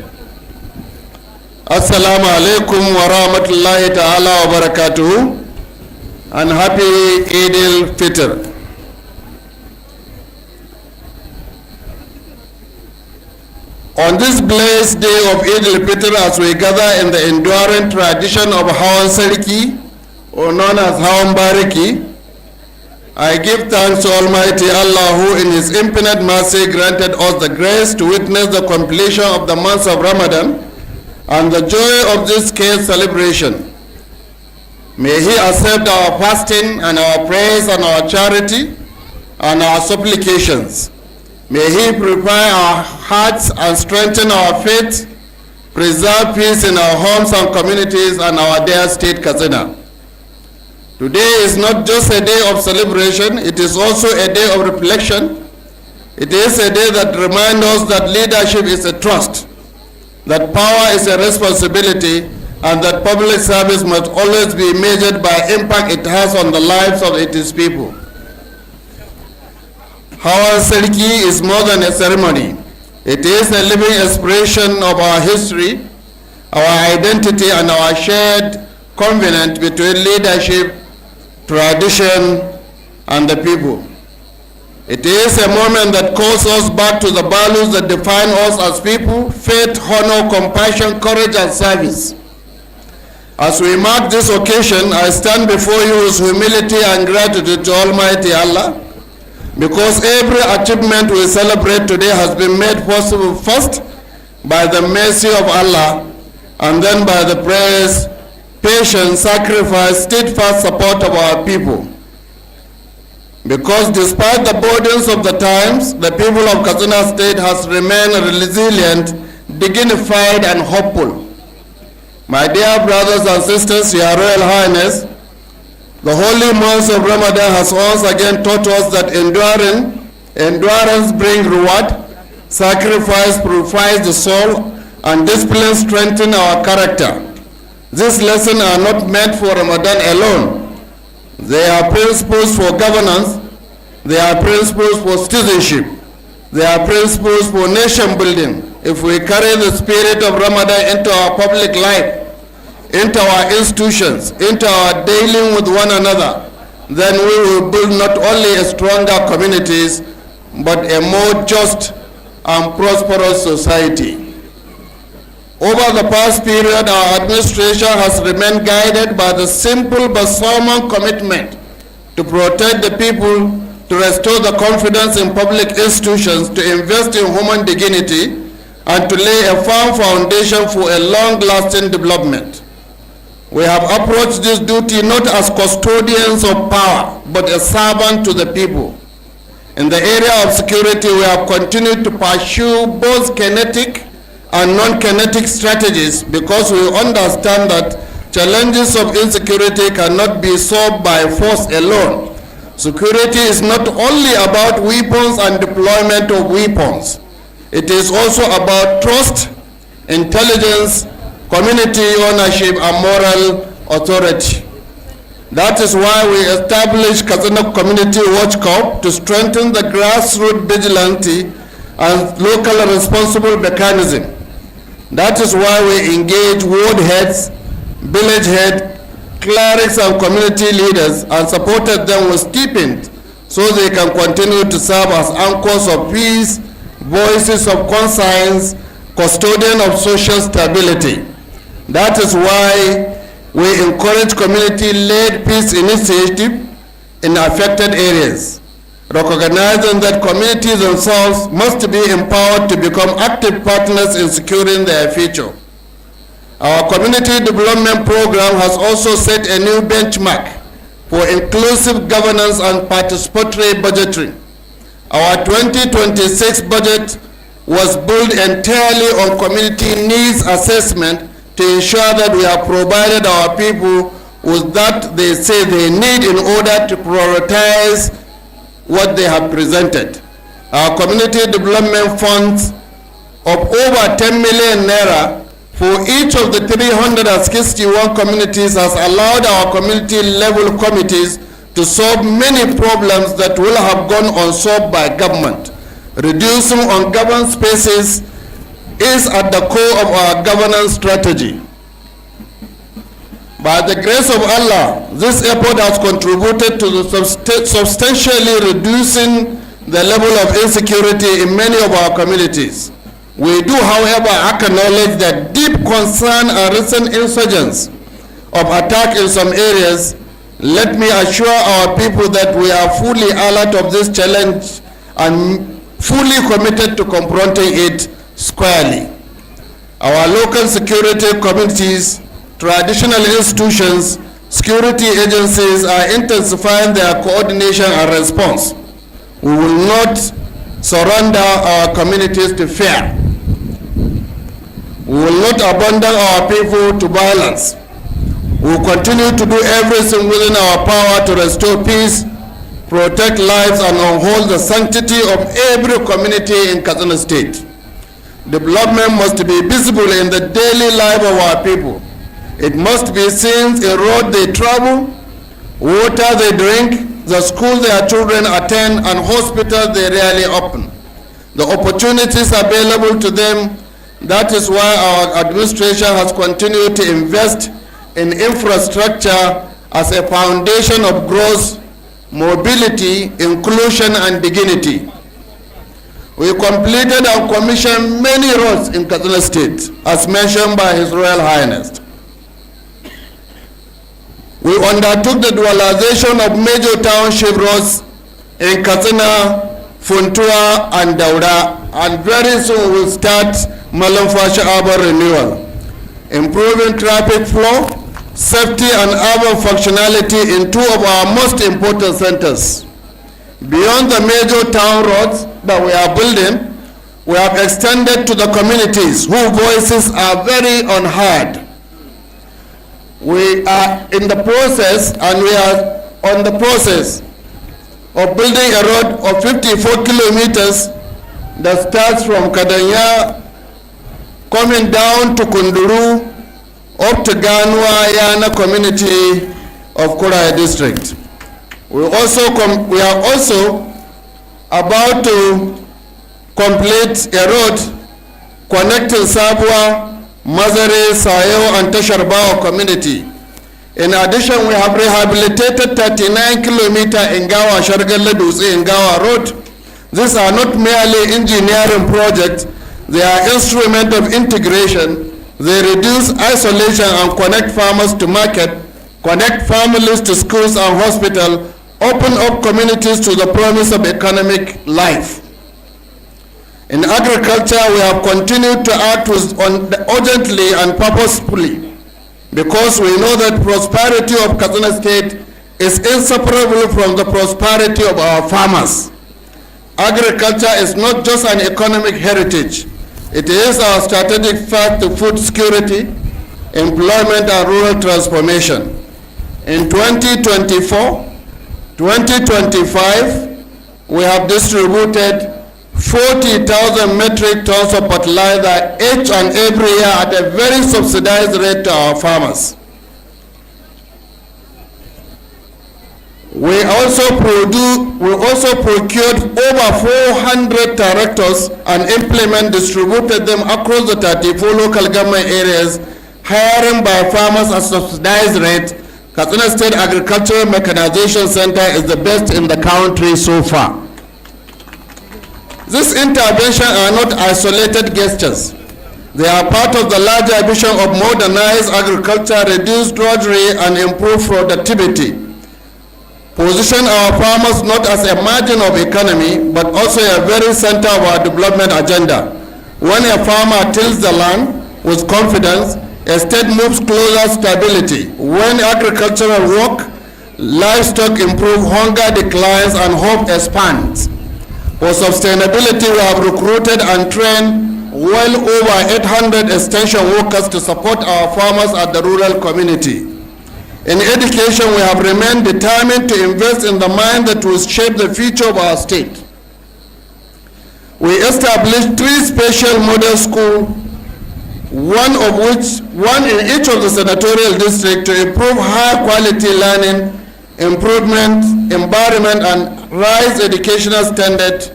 Speaker 8: Assalamu alaikum wa rahmatullahi ta'ala wa barakatuhu, and happy Eid al-Fitr. On this blessed day of Eid al-Fitr, as we gather in the enduring tradition of Hawan Sallah Kai, or known as Hawan Bariki, I give thanks to Almighty Allah, who in His infinite mercy granted us the grace to witness the completion of the month of Ramadan and the joy of this Eid celebration. May He accept our fasting and our praise and our charity and our supplications. May He purify our hearts and strengthen our faith, preserve peace in our homes and communities and our dear state Katsina. Today is not just a day of celebration, it is also a day of reflection. It is a day that reminds us that leadership is a trust, that power is a responsibility, and that public service must always be measured by impact it has on the lives of its people. Hawan Sallah Kai is more than a ceremony. It is a living expression of our history, our identity, and our shared covenant between leadership, tradition, and the people. It is a moment that calls us back to the values that define us as people: faith, honor, compassion, courage, and service. As we mark this occasion, I stand before you with humility and gratitude to Almighty Allah, because every achievement we celebrate today has been made possible first by the mercy of Allah, and then by the prayers, patience, sacrifice, steadfast support of our people. Because despite the burdens of the times, the people of Katsina State has remained resilient, dignified, and hopeful. My dear brothers and sisters, Your Royal Highness, the holy month of Ramadan has once again taught us that endurance brings reward, sacrifice purifies the soul, and discipline strengthens our character. These lessons are not meant for Ramadan alone. They are principles for governance, they are principles for citizenship, they are principles for nation building. If we carry the spirit of Ramadan into our public life, into our institutions, into our dealing with one another, then we will build not only a stronger communities, but a more just and prosperous society. Over the past period, our administration has remained guided by the simple but solemn commitment to protect the people, to restore the confidence in public institutions, to invest in human dignity, and to lay a firm foundation for a long-lasting development. We have approached this duty not as custodians of power, but as servants to the people. In the area of security, we have continued to pursue both kinetic and non-kinetic strategies, because we understand that challenges of insecurity cannot be solved by force alone. Security is not only about weapons and deployment of weapons. It is also about trust, intelligence, community ownership, and moral authority. That is why we established Katsina Community Watch Corps to strengthen the grassroots vigilante and local responsible mechanism. That is why we engage ward heads, village heads, clerics and community leaders and supported them with stipend so they can continue to serve as anchors of peace, voices of conscience, custodian of social stability. That is why we encourage community-led peace initiative in affected areas, recognizing that communities themselves must be empowered to become active partners in securing their future. Our community development program has also set a new benchmark for inclusive governance and participatory budgeting. Our 2026 budget was built entirely on community needs assessment to ensure that we have provided our people with that they say they need in order to prioritize what they have presented. Our community development funds of over 10 million naira for each of the 361 communities has allowed our community level committees to solve many problems that will have gone unsolved by government. Reducing ungoverned spaces is at the core of our governance strategy. By the grace of Allah, this effort has contributed to the substantially reducing the level of insecurity in many of our communities. We do, however, acknowledge that deep concern and recent insurgents of attack in some areas. Let me assure our people that we are fully alert of this challenge and fully committed to confronting it squarely. Our local security communities, traditional institutions, security agencies are intensifying their coordination and response. We will not surrender our communities to fear. We will not abandon our people to violence. We will continue to do everything within our power to restore peace, protect lives, and uphold the sanctity of every community in Katsina State. Development must be visible in the daily life of our people. It must be seen in road they travel, water they drink, the school their children attend, and hospitals they rarely open. The opportunities available to them. That is why our administration has continued to invest in infrastructure as a foundation of growth, mobility, inclusion, and dignity. We completed and commissioned many roads in Katsina State, as mentioned by His Royal Highness. We undertook the dualization of major township roads in Katsina, Funtua, and Daura, and very soon we'll start Malamfashi Urban renewal, improving traffic flow, safety, and urban functionality in two of our most important centers. Beyond the major town roads that we are building, we have extended to the communities whose voices are very unheard. We are in the process, and we are on the process of building a road of 54 kilometers that starts from Kadanya, coming down to Kunduru, up to Ganwa Yana community of Kuraya district. We are also about to complete a road connecting Sabwa, Mazare, Sayo, and Tasharbao community. In addition, we have rehabilitated 39 kilometers in Gawa, Shargaladus in Gawa Road. These are not merely engineering projects, they are instruments of integration. They reduce isolation and connect farmers to market, connect families to schools and hospitals, open up communities to the promise of economic life. In agriculture, we have continued to act urgently and purposefully because we know that prosperity of Katsina State is inseparable from the prosperity of our farmers. Agriculture is not just an economic heritage. It is our strategic path to food security, employment, and rural transformation. In 2024, 2025, we have distributed 40,000 metric tons of fertilizer each and every year at a very subsidized rate to our farmers. We also procured over 400 tractors and distributed them across the 34 local government areas, hiring by farmers at subsidized rate. Katsina State Agricultural Mechanization Center is the best in the country so far. These interventions are not isolated gestures. They are part of the larger vision of modernized agriculture, reduce drudgery, and improve productivity. Position our farmers not as a margin of economy, but also a very center of our development agenda. When a farmer tills the land with confidence, a state moves closer to stability. When agricultural work, livestock improve, hunger declines, and hope expands. For sustainability, we have recruited and trained well over 800 extension workers to support our farmers at the rural community. In education, we have remained determined to invest in the mind that will shape the future of our state. We established 3 special model schools, one in each of the senatorial districts, to improve high quality learning, improvement, environment, and rise educational standard.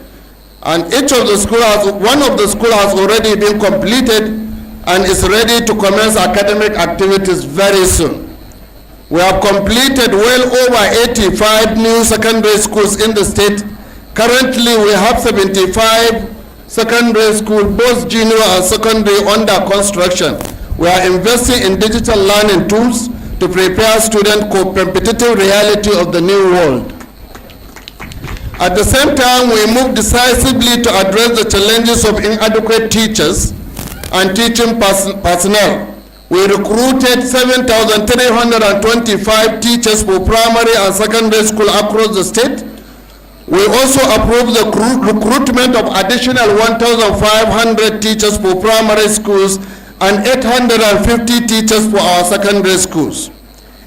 Speaker 8: And one of the schools has already been completed and is ready to commence academic activities very soon. We have completed well over 85 new secondary schools in the state. Currently, we have 75 secondary schools, both junior and secondary, under construction. We are investing in digital learning tools to prepare students for competitive reality of the new world. At the same time, we move decisively to address the challenges of inadequate teachers and teaching personnel. We recruited 7,325 teachers for primary and secondary school across the state. We also approved the recruitment of additional 1,500 teachers for primary schools and 850 teachers for our secondary schools.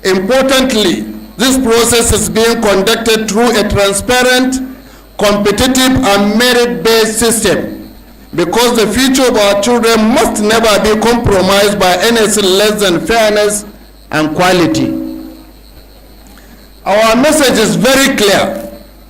Speaker 8: Importantly, this process is being conducted through a transparent, competitive, and merit-based system, because the future of our children must never be compromised by anything less than fairness and quality. Our message is very clear.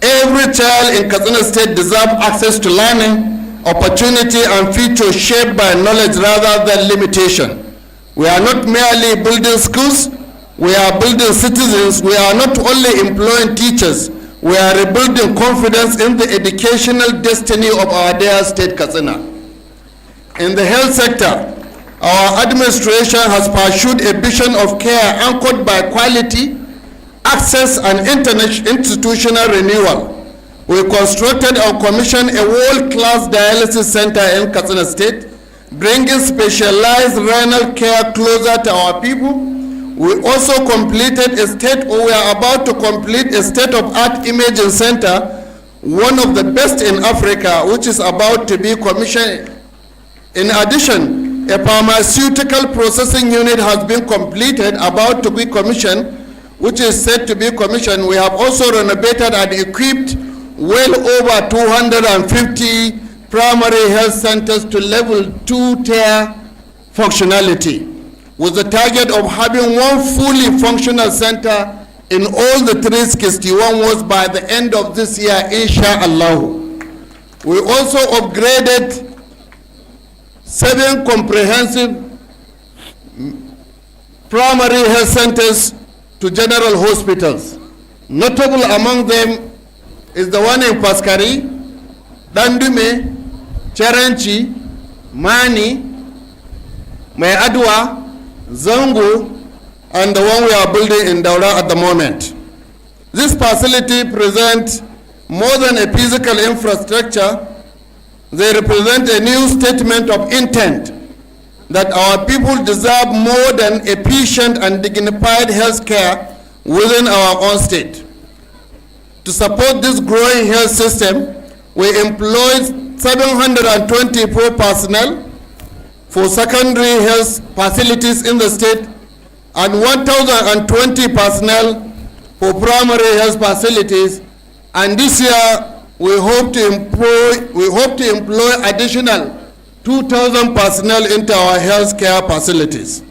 Speaker 8: Every child in Katsina State deserves access to learning, opportunity, and future shaped by knowledge rather than limitation. We are not merely building schools, we are building citizens. We are not only employing teachers, we are rebuilding confidence in the educational destiny of our dear state, Katsina. In the health sector, our administration has pursued a vision of care anchored by quality, access, and institutional renewal. We constructed and commissioned a world-class dialysis center in Katsina State, bringing specialized renal care closer to our people. We also completed we are about to complete a state-of-art imaging center, one of the best in Africa, which is about to be commissioned. In addition, a pharmaceutical processing unit has been completed, about to be commissioned, which is set to be commissioned. We have also renovated and equipped well over 250 primary health centers to level 2-tier functionality, with the target of having one fully functional center in all the 361 wards by the end of this year, inshallah. We also upgraded 7 comprehensive primary health centers to general hospitals. Notable among them is the one in Paskari, Dandume, Cherenchi, Mani, Adwa, Zango, and the one we are building in Daura at the moment. This facility presents more than a physical infrastructure. They represent a new statement of intent that our people deserve more than efficient and dignified health care within our own state. To support this growing health system, we employed 724 personnel for secondary health facilities in the state and 1,020 personnel for primary health facilities. And this year, we hope to employ additional 2,000 personnel into our healthcare facilities.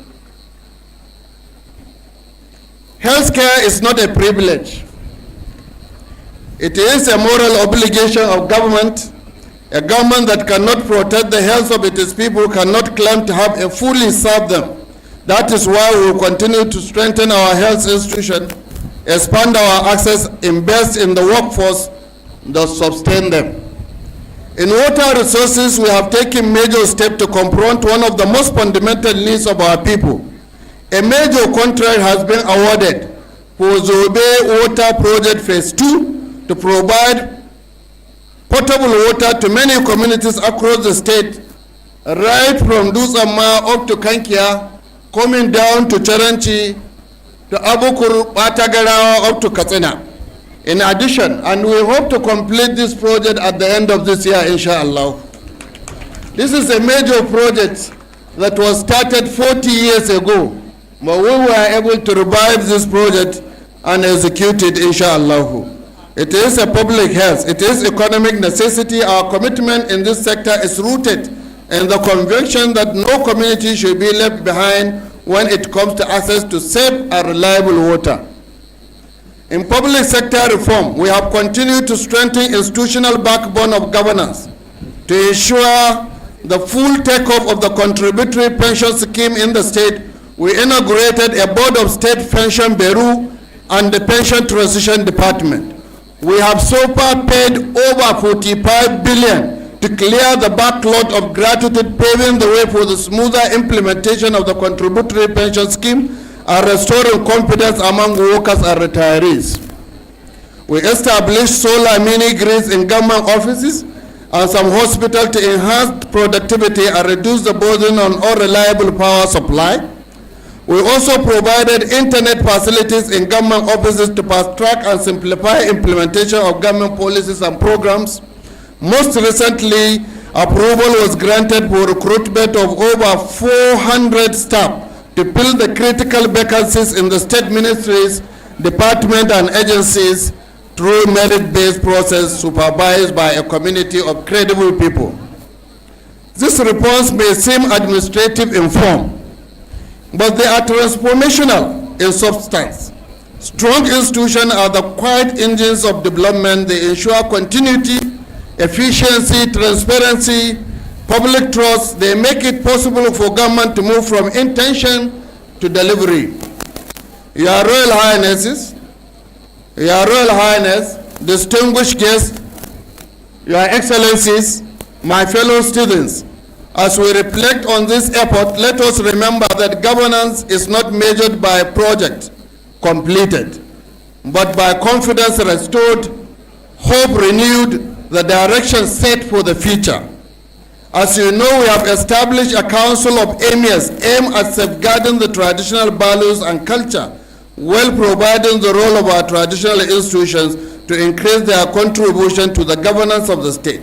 Speaker 8: Healthcare is not a privilege. It is a moral obligation of government. A government that cannot protect the health of its people cannot claim to have fully served them. That is why we will continue to strengthen our health institutions, expand our access, invest in the workforce that sustain them. In water resources, we have taken major steps to confront one of the most fundamental needs of our people. A major contract has been awarded for Zobe Water Project Phase 2 to provide potable water to many communities across the state, right from Dusama up to Kankia, coming down to Charanchi, to Abukur, Batagarawa, up to Katsina. In addition, and we hope to complete this project at the end of this year, inshallah. This is a major project that was started 40 years ago, but we were able to revive this project and execute it, inshallah. It is a public health, it is economic necessity. Our commitment in this sector is rooted in the conviction that no community should be left behind when it comes to access to safe and reliable water. In public sector reform, we have continued to strengthen institutional backbone of governance to ensure the full takeoff of the contributory pension scheme in the state. We inaugurated a board of state pension bureau and the pension transition department. We have so far paid over 45 billion to clear the backlog of gratuity, paving the way for the smoother implementation of the contributory pension scheme and restoring confidence among workers and retirees. We established solar mini grids in government offices and some hospitals to enhance productivity and reduce the burden on unreliable power supply. We also provided internet facilities in government offices to fast track and simplify implementation of government policies and programs. Most recently, approval was granted for recruitment of over 400 staff to fill the critical vacancies in the state ministries, departments, and agencies through merit-based process supervised by a community of credible people. This response may seem administrative in form, but they are transformational in substance. Strong institutions are the quiet engines of development. They ensure continuity, efficiency, transparency, public trust. They make it possible for government to move from intention to delivery. Your Royal Highnesses, Your Royal Highness, distinguished guests, Your Excellencies, my fellow students, as we reflect on this effort, let us remember that governance is not measured by a project completed, but by confidence restored, hope renewed, the direction set for the future. As you know, we have established a council of emirs aimed at safeguarding the traditional values and culture, while providing the role of our traditional institutions to increase their contribution to the governance of the state.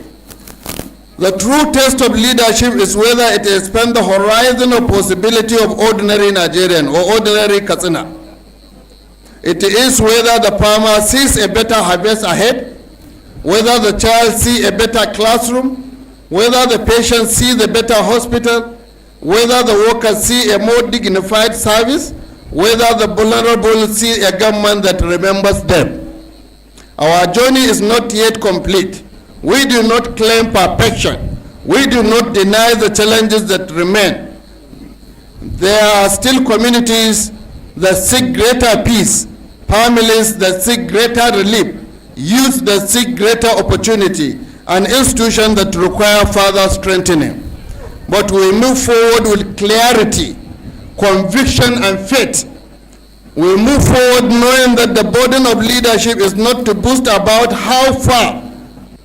Speaker 8: The true test of leadership is whether it expands the horizon of possibility of ordinary Nigerian or ordinary Katsina. It is whether the farmer sees a better harvest ahead, whether the child sees a better classroom, whether the patient sees a better hospital, whether the workers see a more dignified service, whether the vulnerable see a government that remembers them. Our journey is not yet complete. We do not claim perfection. We do not deny the challenges that remain. There are still communities that seek greater peace, families that seek greater relief, youth that seek greater opportunity, and institutions that require further strengthening. But we move forward with clarity, conviction, and faith. We move forward knowing that the burden of leadership is not to boast about how far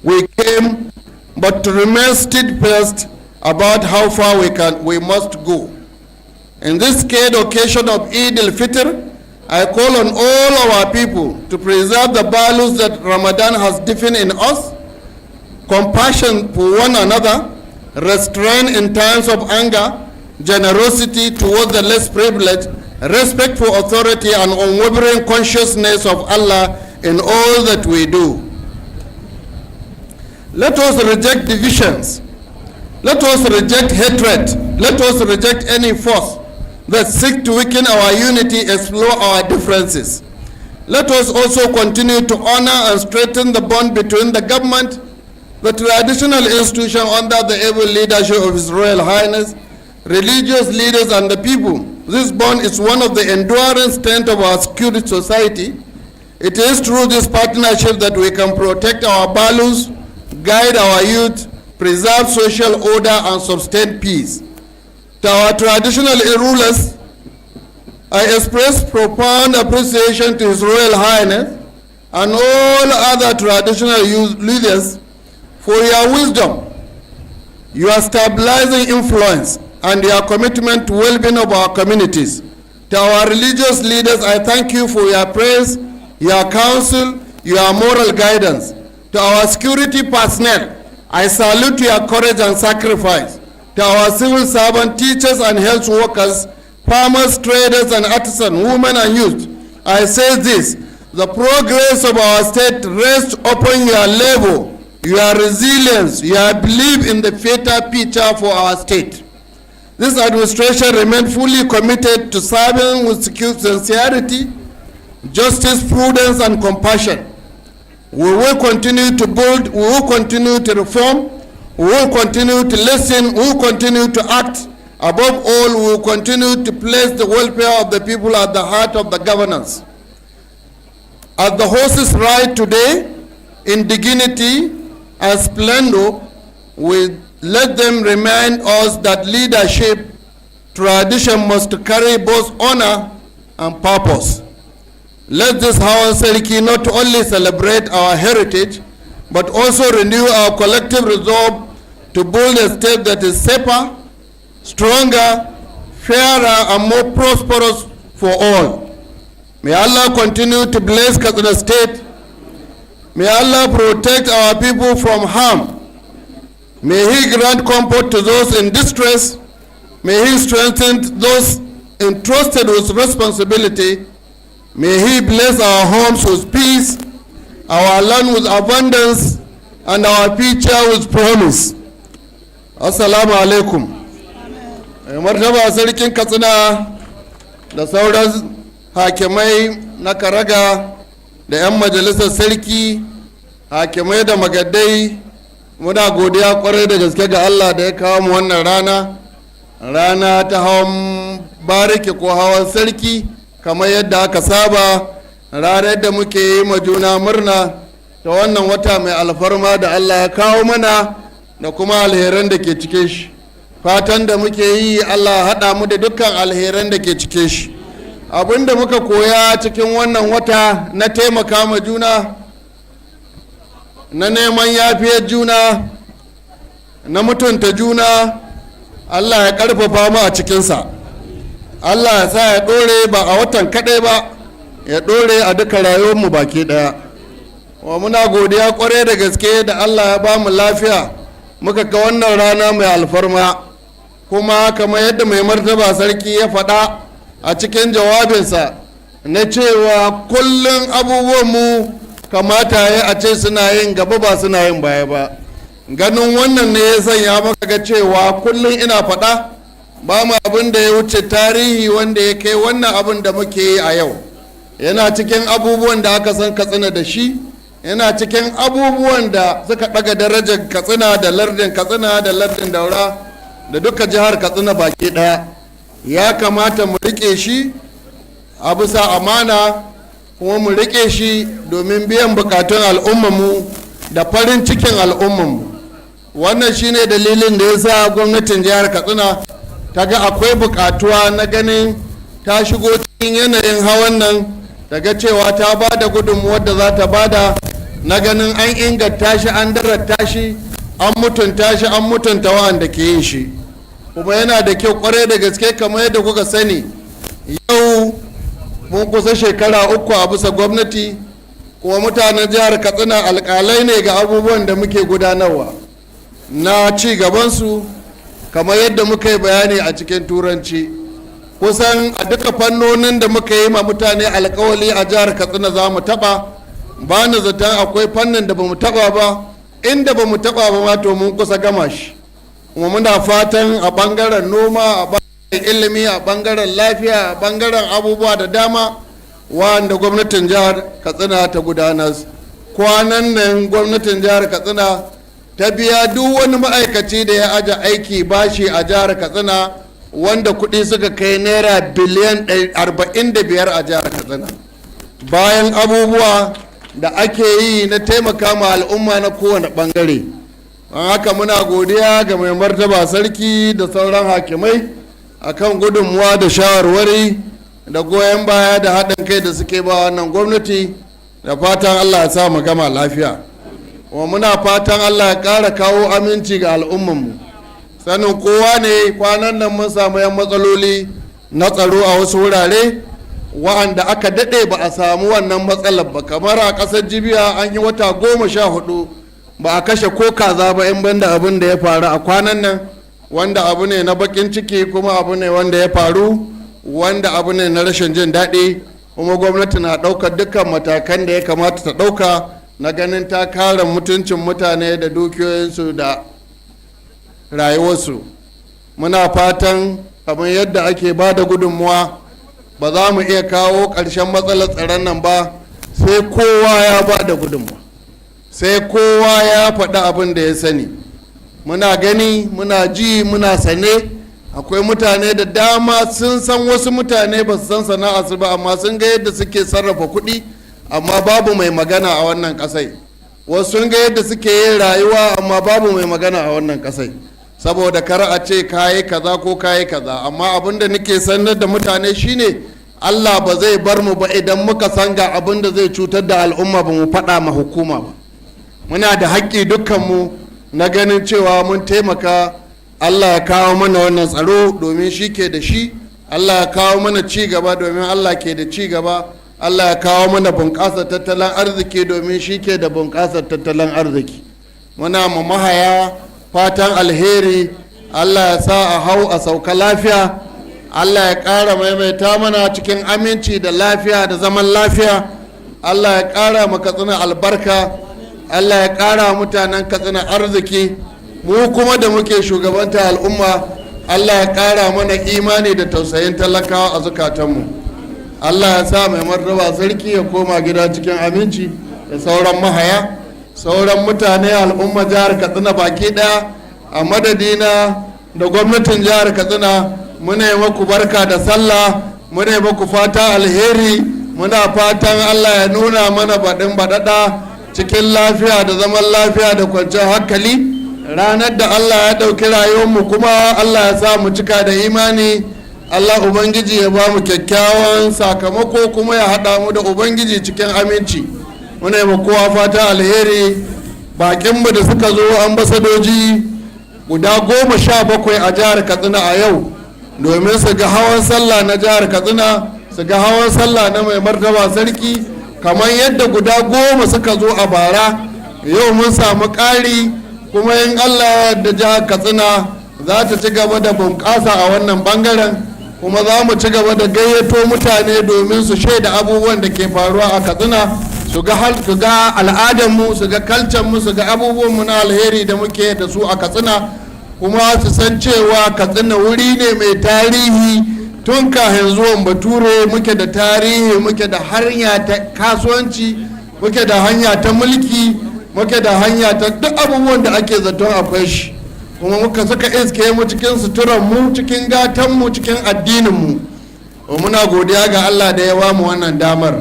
Speaker 8: we came, but to remain steadfast about how far we must go. In this scared occasion of Eid al-Fitr, I call on all our people to preserve the values that Ramadan has defined in us: compassion for one another, restraint in times of anger, generosity towards the less privileged, respect for authority, and unwavering consciousness of Allah in all that we do. Let us reject divisions. Let us reject hatred. Let us reject any force that seek to weaken our unity, explore our differences. Let us also continue to honor and strengthen the bond between the government, the traditional institution under the able leadership of His Royal Highness, religious leaders and the people. This bond is one of the enduring strengths of our security society. It is through this partnership that we can protect our values, guide our youth, preserve social order and sustain peace. To our traditional rulers, I express profound appreciation to His Royal Highness and all other traditional leaders for your wisdom, your stabilizing influence, and your commitment to well-being of our communities. To our religious leaders, I thank you for your praise, your counsel, your moral guidance. To our security personnel, I salute your courage and sacrifice. To our civil servant, teachers and health workers, farmers, traders and artisans, women and youth, I say this: the progress of our state rests upon your labor, your resilience, your belief in the better future for our state. This administration remains fully committed to serving with sincerity, justice, prudence and compassion. We will continue to build, we will continue to reform, we will continue to listen, we will continue to act. Above all, we will continue to place the welfare of the people at the heart of the governance. As the horses ride today in dignity and splendor, we let them remind us that leadership tradition must carry both honor and purpose. Let this Hawan Sallah not only celebrate our heritage, but also renew our collective resolve to build a state that is safer, stronger, fairer, and more prosperous for all. May Allah continue to bless Katsina State. May Allah protect our people from harm. May He grant comfort to those in distress. May He strengthen those entrusted with responsibility. May He bless our homes with peace, our land with abundance, and our future with promise. Assalamu alaikum. Martaba Sarkin Katsina da sauran hakimai na Karaga da 'yan majalisar sarki, hakimai da magadai, muna godiya kwarai da gaske ga Allah da ya kawo mu wannan rana ta hawan bariki ko hawan sarki, kamar yadda aka saba, ranar da muke yi ma juna murna ta wannan wata mai alfarma da Allah ya kawo mana da kuma alheran da ke cike shi. Fatan da muke yi Allah haɗa mu da dukkan alheran da ke cike shi. Abinda muka koya cikin wannan wata na taimaka ma juna, na neman yafiyar juna, na mutunta juna, Allah ya ƙarfafa mu a cikinsa. Allah ya sa ya ɗore ba a watan kaɗai ba, ya ɗore a duka rayuwarmu baki ɗaya. Wa muna godiya ƙwarai da gaske da Allah ya ba mu lafiya muka ga wannan rana mai alfarma, kuma kamar yadda mai martaba sarki ya faɗa a cikin jawabinsa na cewa kullum abubuwanmu kamata ya a ce suna yin gaba ba suna yin baya ba. Ganin wannan ne ya sanya maka ga cewa kullum ina faɗa ba mu abin da ya wuce tarihi wanda ya kai wannan abin da muke yi a yau. Yana cikin abubuwan da aka san Katsina da shi, yana cikin abubuwan da suka ɗaga darajar Katsina da lardin Katsina da lardin Daura da duka jihar Katsina baki ɗaya. Ya kamata mu riƙe shi a bisa amana, kuma mu riƙe shi domin biyan bukatun al'ummanmu da farin cikin al'ummanmu. Wannan shine dalilin da ya sa gwamnatin jihar Katsina ta ga akwai bukatuwa na ganin ta shigo cikin yanayin hawan nan, ta ga cewa ta ba da gudunmuwar da za ta bada na ganin an inganta shi, an darata shi, an mutunta shi, an mutunta wa'anda ke yin shi. Kuma yana da kyau kwarai da gaske, kamar yadda kuka sani yau mun kusa shekara 3 a bisa gwamnati, kuma mutanen jihar Katsina alƙalai ne ga abubuwan da muke gudanarwa na ci gabansu, kamar yadda muka yi bayani a cikin turanci. Kusan a duka fannonin da muka yi ma mutane alƙawali a jihar Katsina za mu taɓa, ba ni zaton akwai fannin da ba mu taɓa ba, inda ba mu taɓa ba ma to mun kusa gama shi. Kuma muna fatan a ɓangaren noma, a ɓangaren ilimi, a ɓangaren lafiya, a ɓangaren abubuwa da dama wanda gwamnatin jihar Katsina ta gudanar. Kwanan nan gwamnatin jihar Katsina ta biya duk wani ma'aikaci da ya aje aiki bashi a jihar Katsina wanda kuɗi suka kai naira biliyan 45 a jihar Katsina. Bayan abubuwa da ake yi na taimaka ma al'umma na kowane ɓangare. Don haka muna godiya ga mai martaba sarki da sauran hakimai akan gudunmuwa da shawarwari da goyon baya da haɗin kai da suke ba wannan gwamnati, da fatan Allah ya sa mu gama lafiya. Kuma muna fatan Allah ya ƙara kawo aminci ga al'ummanmu. Sanin kowa ne kwanan nan mun samu yan matsaloli na tsaro a wasu wurare wa'anda aka daɗe ba a samu wannan matsalar ba, kamar a ƙasar Jibiya an yi wata 14 ba a kashe ko kaza ba in banda abin da ya faru a kwanan nan, wanda abu ne na bakin ciki, kuma abu ne wanda ya faru, wanda abu ne na rashin jin daɗi, kuma gwamnati na ɗaukar dukkan matakan da ya kamata ta ɗauka na ganin ta kare mutuncin mutane da dukiyoyinsu da rayuwarsu. Muna fatan kamar yadda ake ba da gudunmuwa ba za mu iya kawo ƙarshen matsalar tsaron nan ba sai kowa ya ba da gudunmuwa, sai kowa ya faɗi abin da ya sani. Muna gani, muna ji, muna sane akwai mutane da dama sun san wasu mutane ba su san sana'arsu ba, amma sun ga yadda suke sarrafa kuɗi, amma babu mai magana a wannan ƙasai. Wasu sun ga yadda suke yin rayuwa, amma babu mai magana a wannan ƙasai, saboda kar a ce kayi kaza ko kayi kaza. Amma abin da nake sanar da mutane shine Allah ba zai bar mu ba idan muka san ga abin da zai cutar da al'umma ba mu faɗa ma hukuma ba. Muna da haƙƙi dukkanmu na ganin cewa mun taimaka. Allah ya kawo mana wannan tsaro domin shi ke da shi. Allah ya kawo mana ci gaba domin Allah ke da ci gaba. Allah ya kawo mana bunƙasar tattalin arziki domin shi ke da bunƙasar tattalin arziki. Muna ma mahaya fatan alheri. Allah ya sa a hau a sauka lafiya. Allah ya ƙara maimaita mana cikin aminci da lafiya da zaman lafiya. Allah ya ƙara ma Katsina albarka. Allah ya ƙara mutanen Katsina arziki. Mu kuma da muke shugabanta al'umma, Allah ya ƙara mana imani da tausayin talakawa a zukatanmu. Allah ya sa mai martaba sarki ya koma gida cikin aminci da sauran mahaya, sauran mutane al'umma jihar Katsina baki ɗaya. A madadina da gwamnatin jihar Katsina muna yi maku barka da sallah, muna yi maku fata alheri, muna fatan Allah ya nuna mana baɗin baɗaɗa cikin lafiya da zaman lafiya da kwanciyar hankali. Ranar da Allah ya ɗauki rayuwarmu kuma Allah ya sa mu cika da imani. Allah Ubangiji ya ba mu kyakkyawan sakamako kuma ya haɗa mu da Ubangiji cikin aminci. Muna yi kowa fata alheri. Baƙinmu da suka zo ambasadoji guda 17 a jihar Katsina a yau domin su ga hawan sallah na jihar Katsina, su ga hawan sallah na mai martaba sarki, kamar yadda guda 10 suka zo a bara. Yau mun samu ƙari, kuma in Allah da jihar Katsina za ta ci gaba da bunƙasa a wannan bangaren, kuma za mu ci gaba da gayyato mutane domin su shaida abubuwan da ke faruwa a Katsina, su ga al'adarmu, su ga kalcanmu, su ga abubuwanmu na alheri da muke da su a Katsina, kuma su san cewa Katsina wuri ne mai tarihi. Tun kafin zuwan Bature muke da tarihi, muke da hanya ta kasuwanci, muke da hanya ta mulki, muke da hanya ta duk abubuwan da ake zaton akwai shi, kuma muka suka iske mu cikin suturanmu, cikin gatanmu, cikin addininmu. Muna godiya ga Allah da ya bamu wannan damar.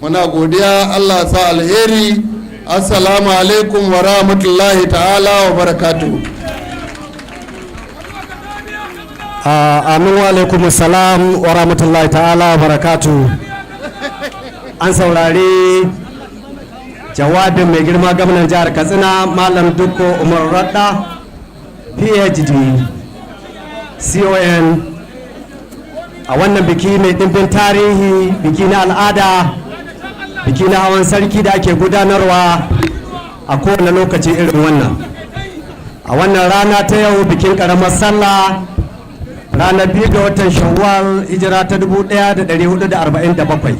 Speaker 8: Muna godiya, Allah sa alheri. Assalamu alaikum wa rahmatullahi ta'ala wa barakatuhu.
Speaker 7: Amin wa alaikum salam wa rahmatullahi ta'ala wa barakatuhu. An saurari jawabin mai girma gwamnan jihar Katsina Malam Dukko Umar Radda, PhD, CON, a wannan biki mai ɗimbin tarihi, biki na al'ada, biki na hawan sarki da ake gudanarwa a kowane lokaci irin wannan. A wannan rana ta yau, bikin ƙaramar sallah, ranar 2 ga watan Shawwal, hijira ta 1447.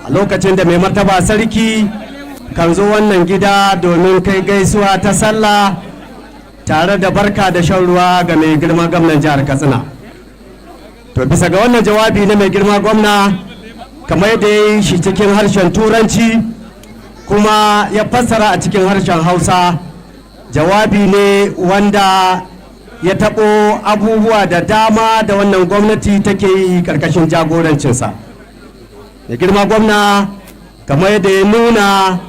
Speaker 7: A lokacin da mai martaba sarki kan zo wannan gida domin kai gaisuwa ta sallah tare da barka da shan ruwa ga mai girma gwamnan jihar Katsina. To bisa ga wannan jawabi na mai girma gwamna, kamar yadda ya yi shi cikin harshen turanci kuma ya fassara a cikin harshen hausa, jawabi ne wanda ya taɓo abubuwa da dama da wannan gwamnati take yi ƙarƙashin jagorancinsa. Mai girma gwamna, kamar yadda ya nuna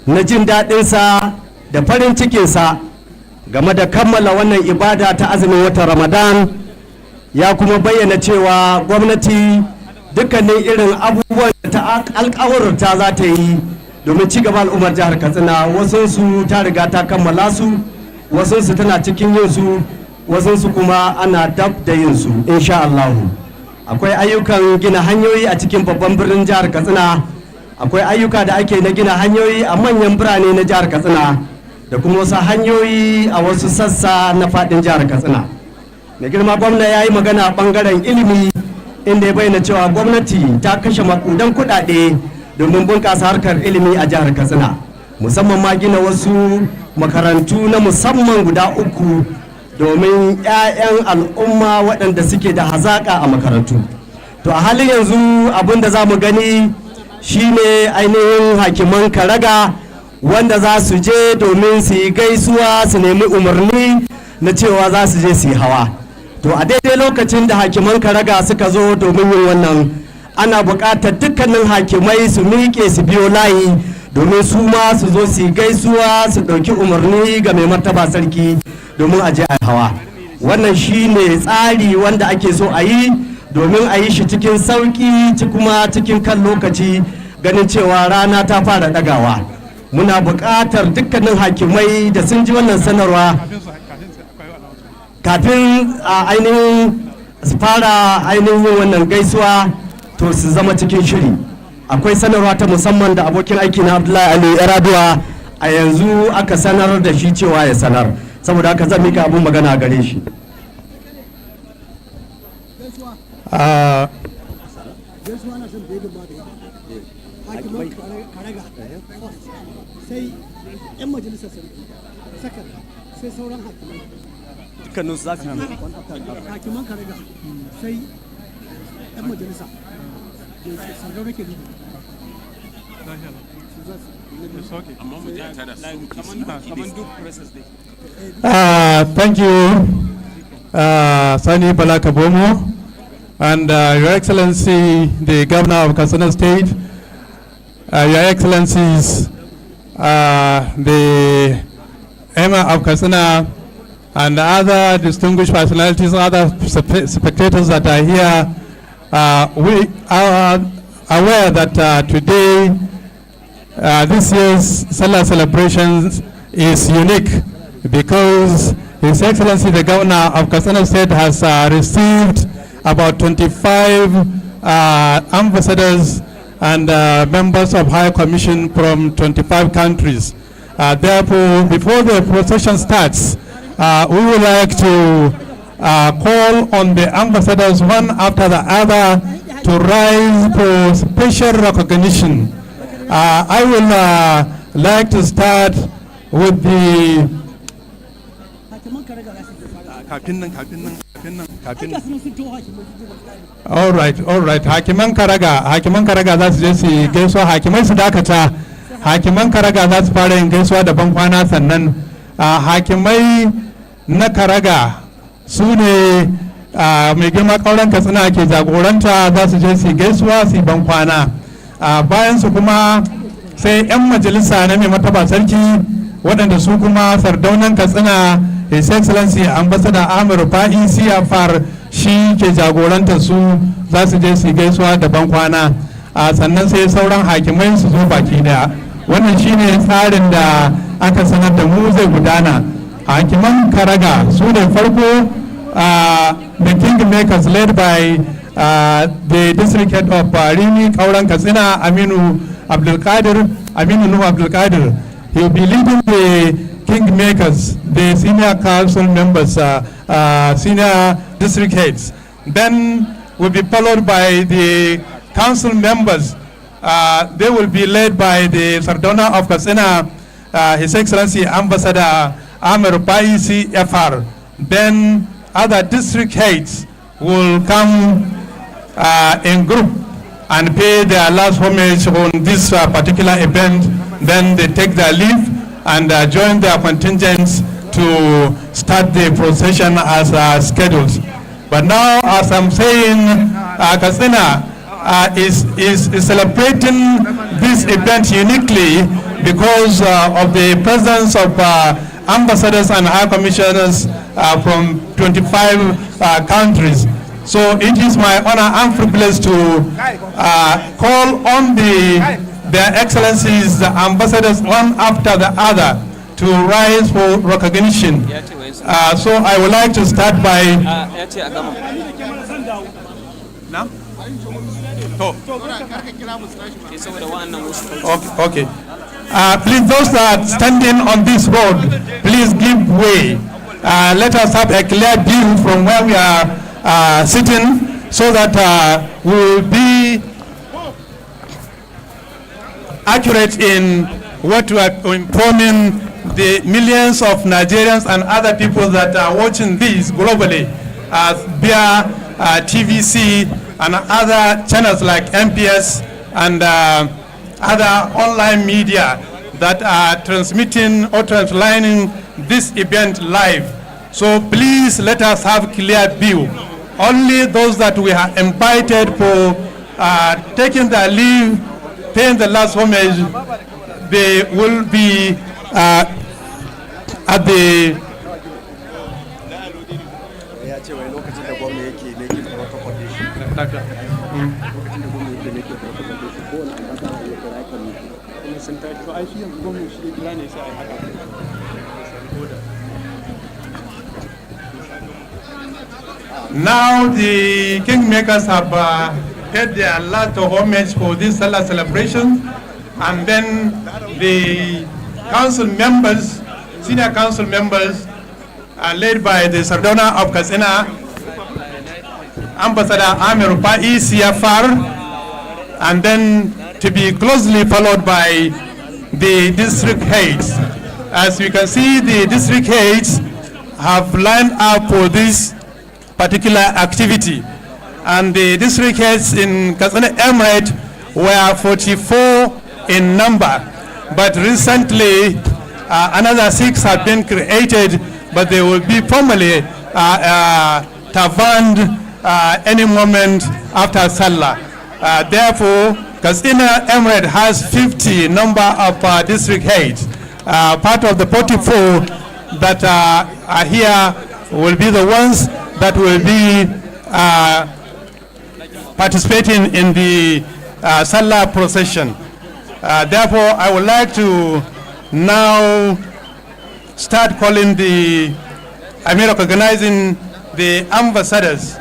Speaker 7: na jin daɗinsa da farin cikinsa game da kammala wannan ibada ta azumin watan Ramadan, ya kuma bayyana cewa gwamnati dukkanin irin abubuwan da ta alƙawarta za ta yi domin ci gaba al'ummar jihar Katsina, wasunsu ta riga ta kammala su, wasunsu tana cikin yin su, wasunsu kuma ana dab da yin su insha Allah. Akwai ayyukan gina hanyoyi a cikin babban birnin jihar Katsina, akwai ayyuka da ake na gina hanyoyi a manyan birane na jihar Katsina da kuma wasu hanyoyi a wasu sassa na faɗin jihar Katsina. Mai girma gwamna ya yi magana a ɓangaren ilimi, inda ya bayyana cewa gwamnati ta kashe makudan kuɗaɗe domin bunƙasa harkar ilimi a jihar Katsina, musamman ma gina wasu makarantu na musamman guda 3 domin 'ya'yan al'umma waɗanda suke da hazaƙa a makarantu. To a halin yanzu abin da za mu gani shine ainihin hakiman Karaga wanda za su je domin su yi gaisuwa, su nemi umarni na cewa za su je su yi hawa. To a daidai lokacin da hakiman Karaga suka zo domin yin wannan, ana buƙatar dukkanin hakimai su miƙe su biyo layi domin su ma su zo su yi gaisuwa, su ɗauki umarni ga mai martaba sarki domin a je a hawa. Wannan shine tsari wanda ake so a yi domin a yi shi cikin sauƙi kuma cikin kan lokaci, ganin cewa rana ta fara ɗagawa. Muna buƙatar dukkanin hakimai da sun ji wannan sanarwa kafin a ainihin fara ainihin yin wannan gaisuwa to su zama cikin shiri. Akwai sanarwa ta musamman da abokin aiki na Abdullahi Ali Yaraduwa a yanzu aka sanar da shi cewa ya sanar, saboda haka zan mika abun magana gare shi.
Speaker 9: sai 'yan majalisar sarki sakar sai sauran hakimai
Speaker 6: dukkanin su za su yi
Speaker 9: hakiman Karaga sai 'yan majalisa da sargau nake nufi
Speaker 2: Thank you, Sani Balakabomo, and Your Excellency, the Governor of Katsina State, Your Excellencies, the Emir of Katsina, and other distinguished personalities, other spectators that are here. We are aware that today, this year's Sallah celebrations is unique because His Excellency the Governor of Katsina State has received about 25 ambassadors and members of High Commission from 25 countries. Therefore, before the procession starts, we would like to call on the ambassadors one after the other to rise for special recognition. I will like to start with the all right. Hakiman Karaga za su je su gaisuwa, hakimai su dakata. Hakiman Karaga za su fara yin gaisuwa da ban kwana, sannan hakimai na Karaga su ne mai girma kauran Katsina ke jagoranta, za su je su gaisuwa su ban kwana. Bayan su kuma sai 'yan majalisa na mai martaba sarki waɗanda su kuma sardaunan Katsina, His Excellency Ambassador Ahmed Rufa'i CFR shi ke jagoranta su, za su je su gaisuwa da ban kwana. Sannan sai sauran hakimai su zo baki daya. Wannan shine tsarin da aka sanar da mu zai gudana. Hakiman Karaga su da farko, the Kingmakers led by the district head of Rini Kauran Katsina, Aminu Nuhu Abdulkadir. He will be leading the Kingmakers, the senior council members, senior district heads. Then will be followed by the council members they will be led by the Sardona of Katsina, His Excellency Ambassador Hawan Bariki Kai Tsaye. Then other district heads will come in group and pay their last homage on this particular event. Then they take their leave and join their contingents to start the procession as scheduled. But now, as I'm saying, Katsina is celebrating this event uniquely because of the presence of ambassadors and high commissioners from 25 countries. So it is my honor and privilege to call on their excellencies, the ambassadors, one after the other, to rise for recognition. So I would like to start by... Okay. Please, those that are standing on this road, please give way. Let us have a clear view from where we are sitting, so that we will be accurate in what we are informing the millions of Nigerians and other people that are watching this globally via TVC and other channels like MPS and other online media that are transmitting or translining this event live. So please let us have clear view. Only those that we have invited for taking their leave, paying the last homage, they will be at the now the kingmakers have paid their last homage for this Sallah celebration, and then the council members, senior council members, are led by the Sardona of Katsina, Ambassador Hawan Bariki Kai Tsaye, and then to be closely followed by the district heads. As you can see, the district heads have lined up for this particular activity, and the district heads in Katsina Emirate were 44 in number, but recently another 6 have been created, but they will be formally tavaned any moment after Sallah. Therefore, Katsina Emirate has 50 number of district heads. Part of the 44 that are here will be the ones that will be participating in the Sallah procession. Therefore, I would like to now start calling recognizing the ambassadors.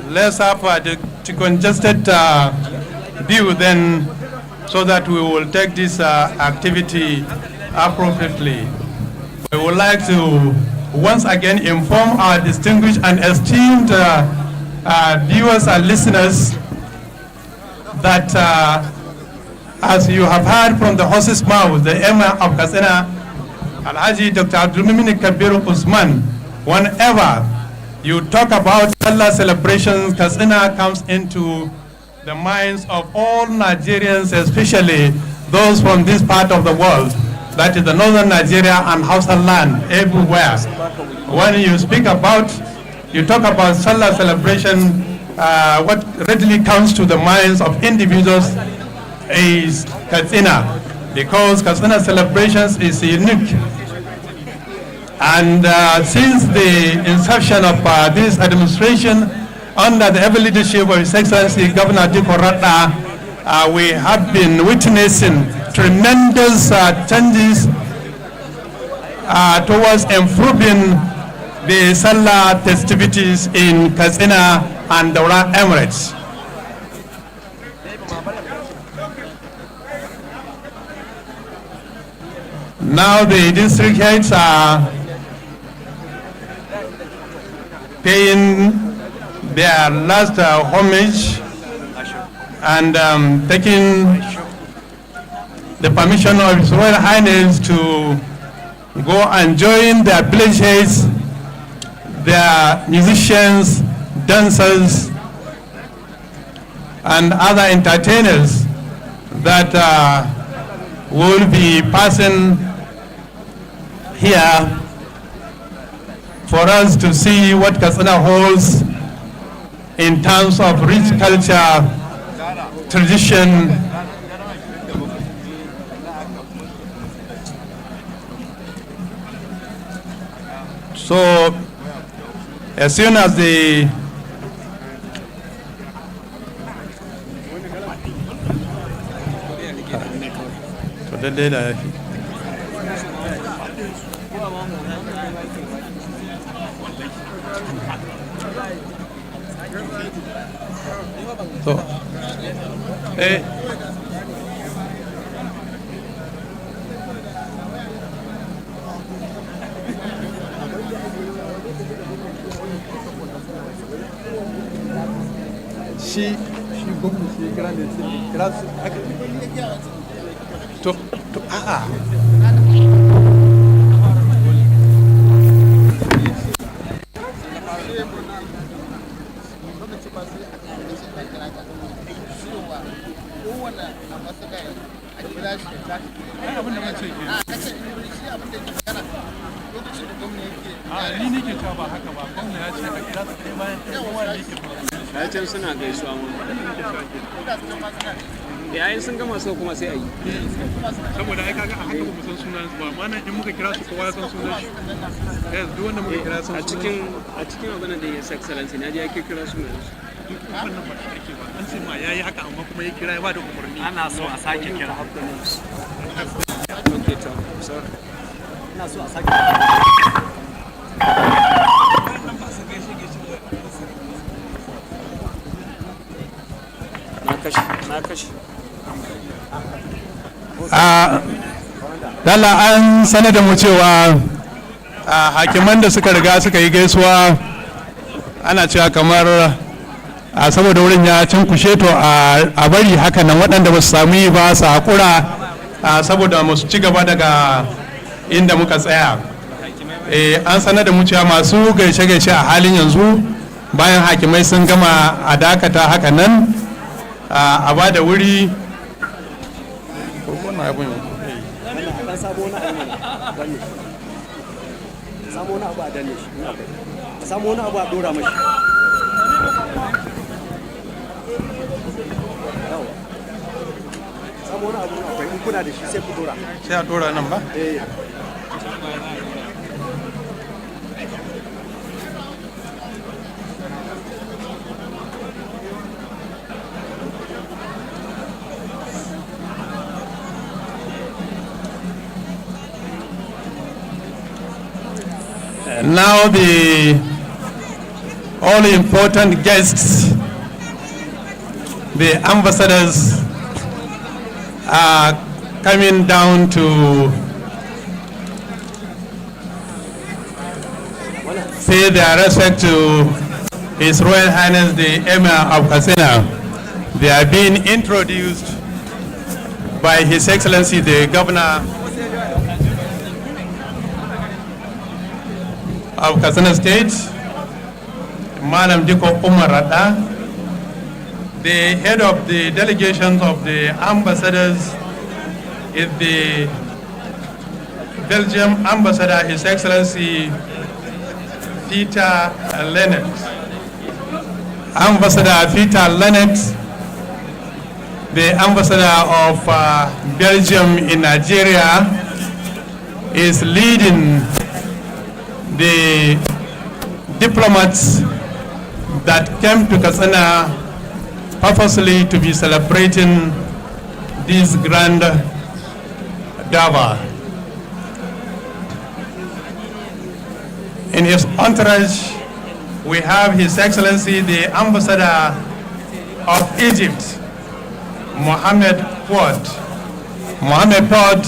Speaker 2: Let's have the congested view then, so that we will take this activity appropriately. We would like to once again inform our distinguished and esteemed viewers and listeners that as you have heard from the horse's mouth, the Emir of Katsina, Alhaji Dr. Abdulmumin Kabir Usman, whenever you talk about Sallah celebrations, Katsina comes into the minds of all Nigerians, especially those from this part of the world, that is the northern Nigeria and Hausa land, everywhere. When you talk about Sallah celebration, what readily comes to the minds of individuals is Katsina, because Katsina celebrations is unique. And since the inception of this administration, under the ever leadership of His Excellency Governor Diko Radda, we have been witnessing tremendous changes towards improving the Sallah festivities in Katsina and Daura Emirates. Now the district heads are paying their last homage and taking the permission of His Royal Highness to go and join their village heads, their musicians, dancers, and other entertainers that will be passing here for us to see what Katsina holds in terms of rich culture, tradition. So as soon as the shi gwamnati ya kira ne kira su haka to a'a ni ne ke cewa ba haka ba gwamna ya ce ka kira su kai bayan kowa ne ke
Speaker 1: ya can suna gaisuwa mu yayin sun gama sau kuma sai a yi
Speaker 2: saboda ai kaga a haka ba mu san sunan su ba amma nan in muka kira su kowa ya san sunan shi yes duk wanda muka kira san sunan
Speaker 1: a cikin abin da ya sa excellency na ji ya kira sunan su
Speaker 2: duk wannan ba shi ake ba an ce ma yayi haka amma kuma ya kira ya ba da umarni
Speaker 1: ana so a sake kira okay to sorry ina so a sake na kashi
Speaker 2: dala an sanar da mu cewa hakiman da suka riga suka yi gaisuwa ana cewa kamar saboda wurin ya cinkushe to a bari haka nan waɗanda ba su sami ba su haƙura saboda mu ci gaba daga inda muka tsaya an sanar da mu cewa masu gaishe-gaishe a halin yanzu bayan hakimai sun gama a dakata haka nan a ba da wuri
Speaker 6: samu wani abu a dora mashi samu wani abu akwai in kuna da shi sai ku dora
Speaker 2: sai a dora nan ba now the all important guests, the ambassadors, are coming down to pay their respect to His Royal Highness the Emir of Katsina. They are being introduced by His Excellency the Governor of Katsina State, Madam Diko Umar Rada, the head of the delegations of the ambassadors is the Belgium Ambassador, His Excellency Peter Lennet. Ambassador Peter Lennet, the ambassador of Belgium in Nigeria, is leading the diplomats that came to Katsina purposely to be celebrating this grand Dava. In his entourage, we have His Excellency the Ambassador of Egypt, Mohammed Ford. Mohammed Ford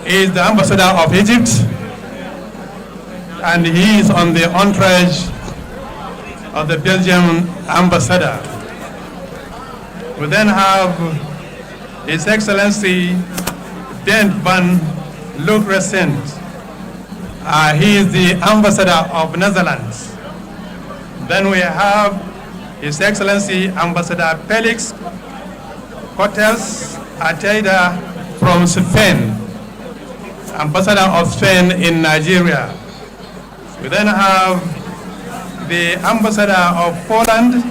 Speaker 2: is the Ambassador of Egypt. and he is on the entourage of the Belgian ambassador. We then have His Excellency Dent van Luc Recent. He is the ambassador of Netherlands. Then we have His Excellency Ambassador Felix Cortes Ateda from Spain, ambassador of Spain in Nigeria. We then have the ambassador of Poland,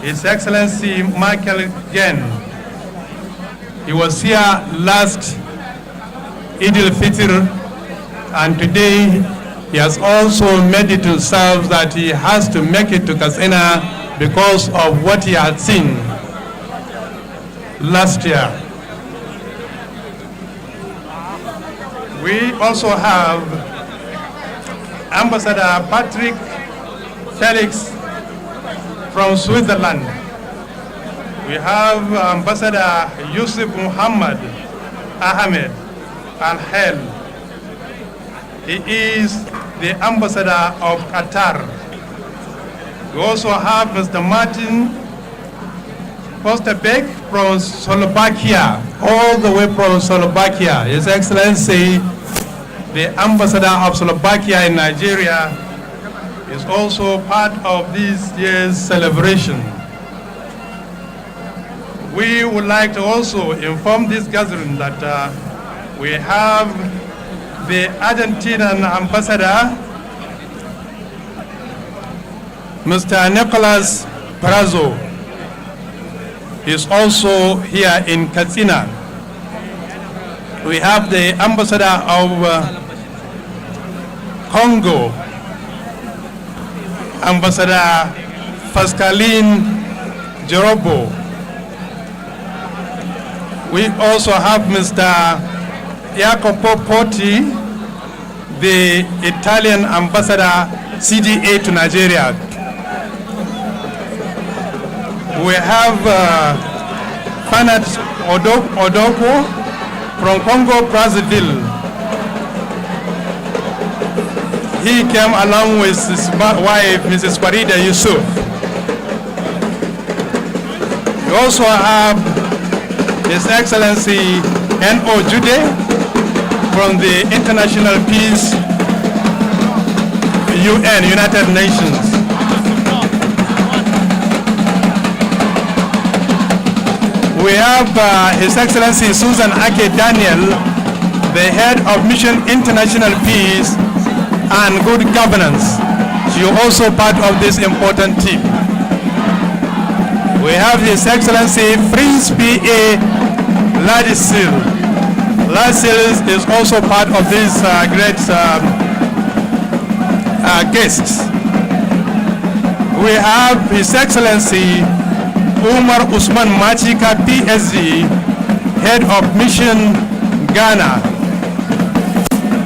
Speaker 2: His Excellency Michael Gen. He was here last Eid al-Fitr, and today he has also made it himself that he has to make it to Katsina because of what he had seen last year. We also have Ambassador Patrick Felix from Switzerland. We have Ambassador Yusuf Muhammad Ahmed Al-Hel. He is the ambassador of Qatar. We also have Mr. Martin Posterbeck from Slovakia, all the way from Slovakia. His Excellency, the ambassador of Slovakia in Nigeria, is also part of this year's celebration. We would like to also inform this gathering that we have the Argentinian ambassador, Mr. Nicolas Prazo, is also here in Katsina. We have the ambassador of Congo, Ambassador Pascaline Jerobo. We also have Mr. Jacopo Potti, the Italian ambassador CDA to Nigeria. We have Fanat Odoko from Congo Brazzaville. He came along with his wife, Mrs. Farida Yusuf. We also have His Excellency N.O. Jude from the International Peace UN, United Nations. We have His Excellency Susan Ake Daniel, the head of Mission International Peace and Good Governance. She is also part of this important team. We have His Excellency Prince P.A. Ladisil. Ladisil is also part of these great guests. We have His Excellency Umar Usman Machika, PhD, head of Mission Ghana.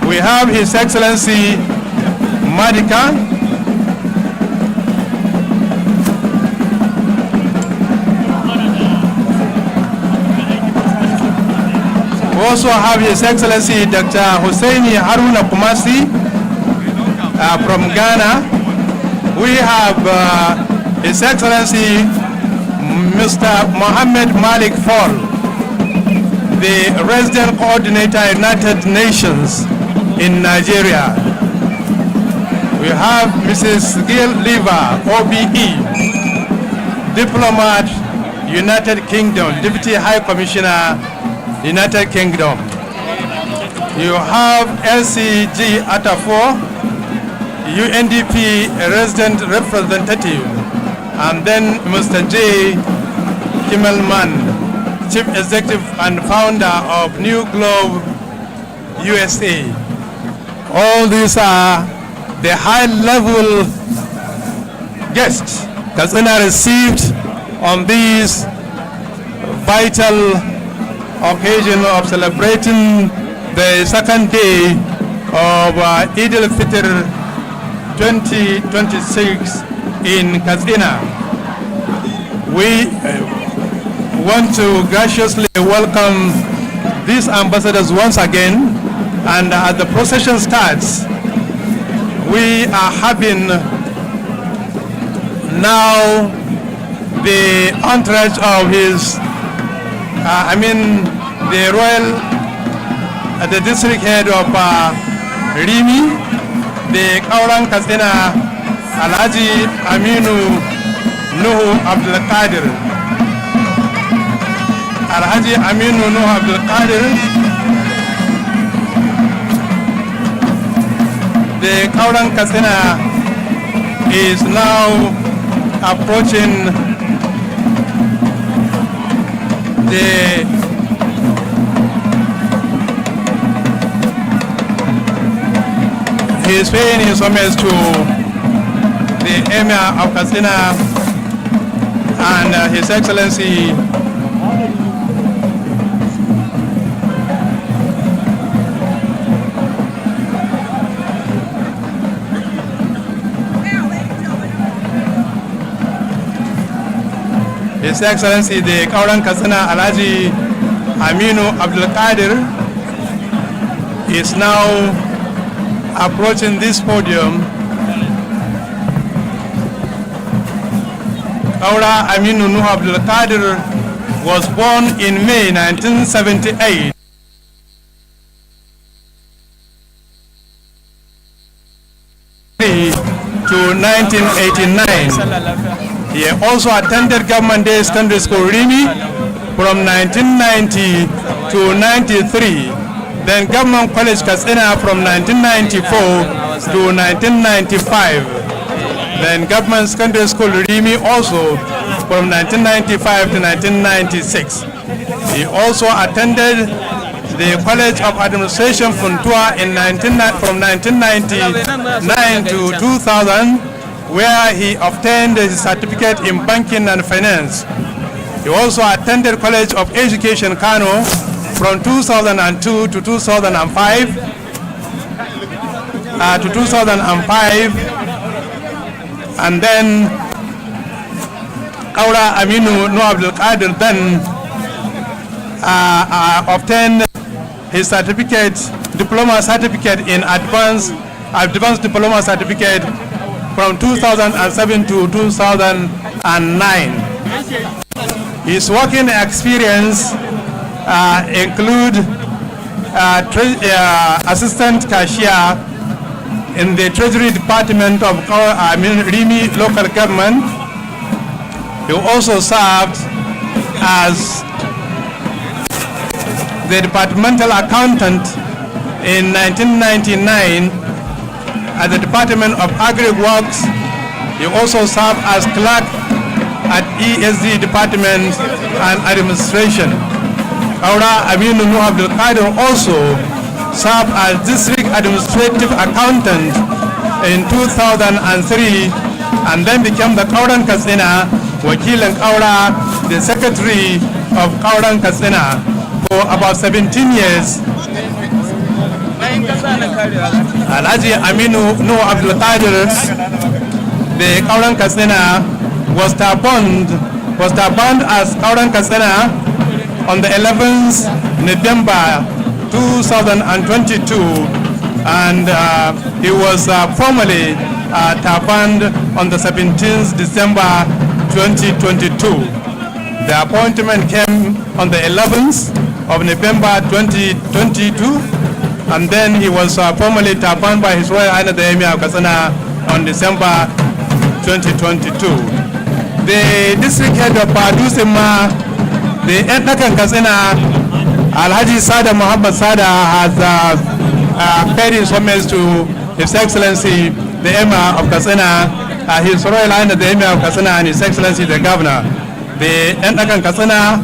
Speaker 2: We have His Excellency Madika, we also have His Excellency Dr. Husseini Haruna Kumasi from Ghana. We have His Excellency Mr. Mohammed Malik Fall, the Resident Coordinator, United Nations in Nigeria. We have Mrs. Gail Lever, OBE, Diplomat, United Kingdom, Deputy High Commissioner, United Kingdom. You have LCG Atafo, UNDP Resident Representative, and then Mr. J. Kimmelman, Chief Executive and Founder of New Globe USA. All these are the high-level guests Katsina received on this vital occasion of celebrating the second day of Eid al-Fitr 2026 in Katsina. We want to graciously welcome these ambassadors once again, and as the procession starts, we are having now the entourage of his, the royal, the district head of Rimi, the Garin Katsina, Alhaji Aminu Nuhu Abdul Qadir. Alhaji Aminu Nuhu Abdul Qadir, the Garin Katsina is now approaching he is paying his homage to the Emir of Katsina and His Excellency the Garin Katsina Alhaji Aminu Abdul Qadir is now approaching this podium. Garin Aminu Nuhu Abdul Qadir was born in May 1978. To 1989. He also attended Government Day Secondary School Rimi from 1990 to 93. Then Government College Katsina from 1994 to 1995. Then Government Secondary School Rimi also from 1995 to 1996. He also attended the College of Administration Funtua from 1999 to 2000, where he obtained his certificate in banking and finance. He also attended College of Education Kano from 2002 to 2005. And then Garin Aminu Nuhu Abdul Qadir then obtained his certificate, diploma certificate in advanced diploma certificate from 2007 to 2009. His working experience include assistant cashier in the Treasury Department of Rimi local government. He also served as the departmental accountant in 1999 at the Department of Agri-Works. He also served as clerk at ESD Department and Administration. Garin Aminu Nuhu Abdul Qadir also served as District Administrative Accountant in 2003 and then became the Garin Katsina Wakilin Gaura, the Secretary of Garin Katsina for about 17 years. Alhaji Aminu Nuhu Abdul Qadir, the Garin Katsina, was tabbed as Garin Katsina on the 11th November 2022, and he was formally tabbed on the 17th December 2022. The appointment came on the 11th of November 2022, and then he was formally tabbed by His Royal Highness the Emir of Katsina on December 2022. The district head of Dusima, the Etnakan Katsina, Alhaji Sada Muhammad Sada, has paid his homage to His Excellency the Emir of Katsina, His Royal Highness the Emir of Katsina, and His Excellency the Governor. The Etnakan Katsina,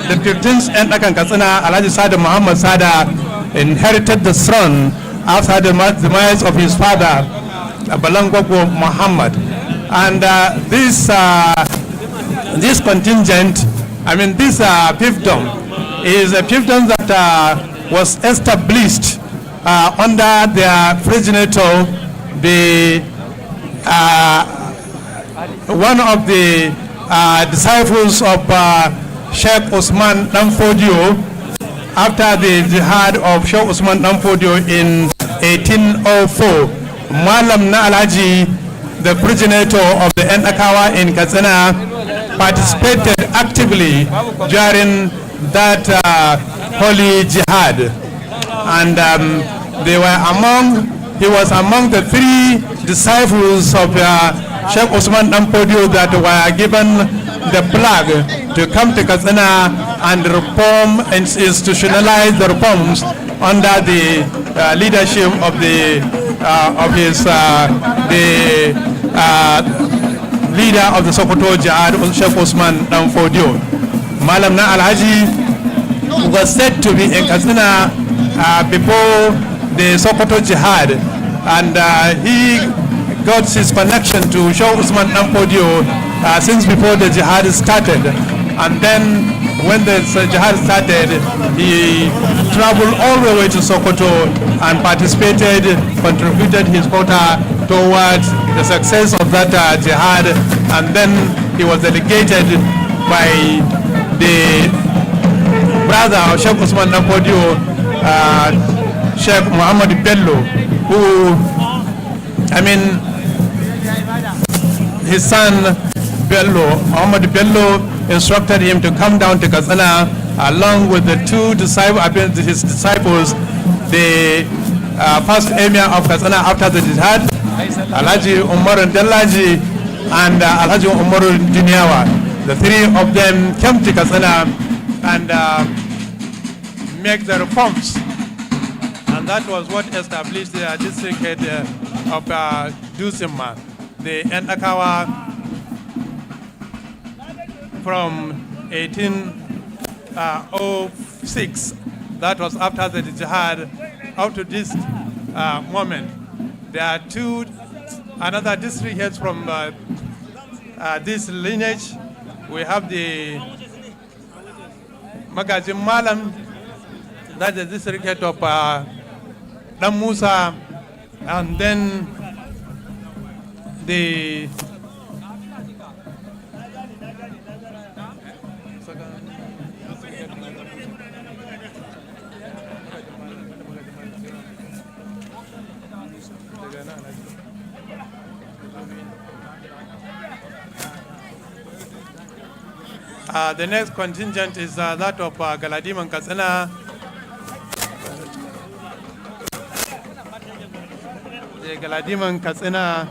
Speaker 2: the 15th Etnakan Katsina, Alhaji Sada Muhammad Sada, inherited the throne after the demise of his father, Balangwagwo Muhammad. And this contingent, this fiefdom, is a fiefdom that was established under their progenitor, one of the disciples of Sheikh Usman Danfodio, after the jihad of Sheikh Usman Danfodio in 1804. Malam na Alhaji, the progenitor of the Endakawa in Katsina, participated actively during that holy jihad. And he was among the 3 disciples of Sheikh Usman Dampodio that were given the flag to come to Katsina and reform and institutionalize the reforms under the leadership of the leader of the Sokoto Jihad, Sheikh Usman Dampodio. Malam na Alhaji was said to be in Katsina before the Sokoto Jihad, and he got his connection to Sheikh Usman Dampodio since before the jihad started. And then when the jihad started, he traveled all the way to Sokoto and participated, contributed his quota towards the success of that jihad. And then he was delegated by the brother of Sheikh Usman Dampodio, Sheikh Muhammad Bello, who, his son Bello, Muhammad Bello, instructed him to come down to Katsina along with the 2 disciples, his disciples, the first emir of Katsina after the jihad, Alhaji Umar Dallaji and Alhaji Umar Duniyawa. The 3 of them came to Katsina and make the reforms. And that was what established the district head of Dusima, the Endakawa, from 1806. That was after the jihad. Up to this moment, there are 2 another district heads from this lineage. We have the Magajim Malam, that's the district head of Dam Musa, and then the the next contingent is that of Galadiman Katsina. The Galadiman Katsina,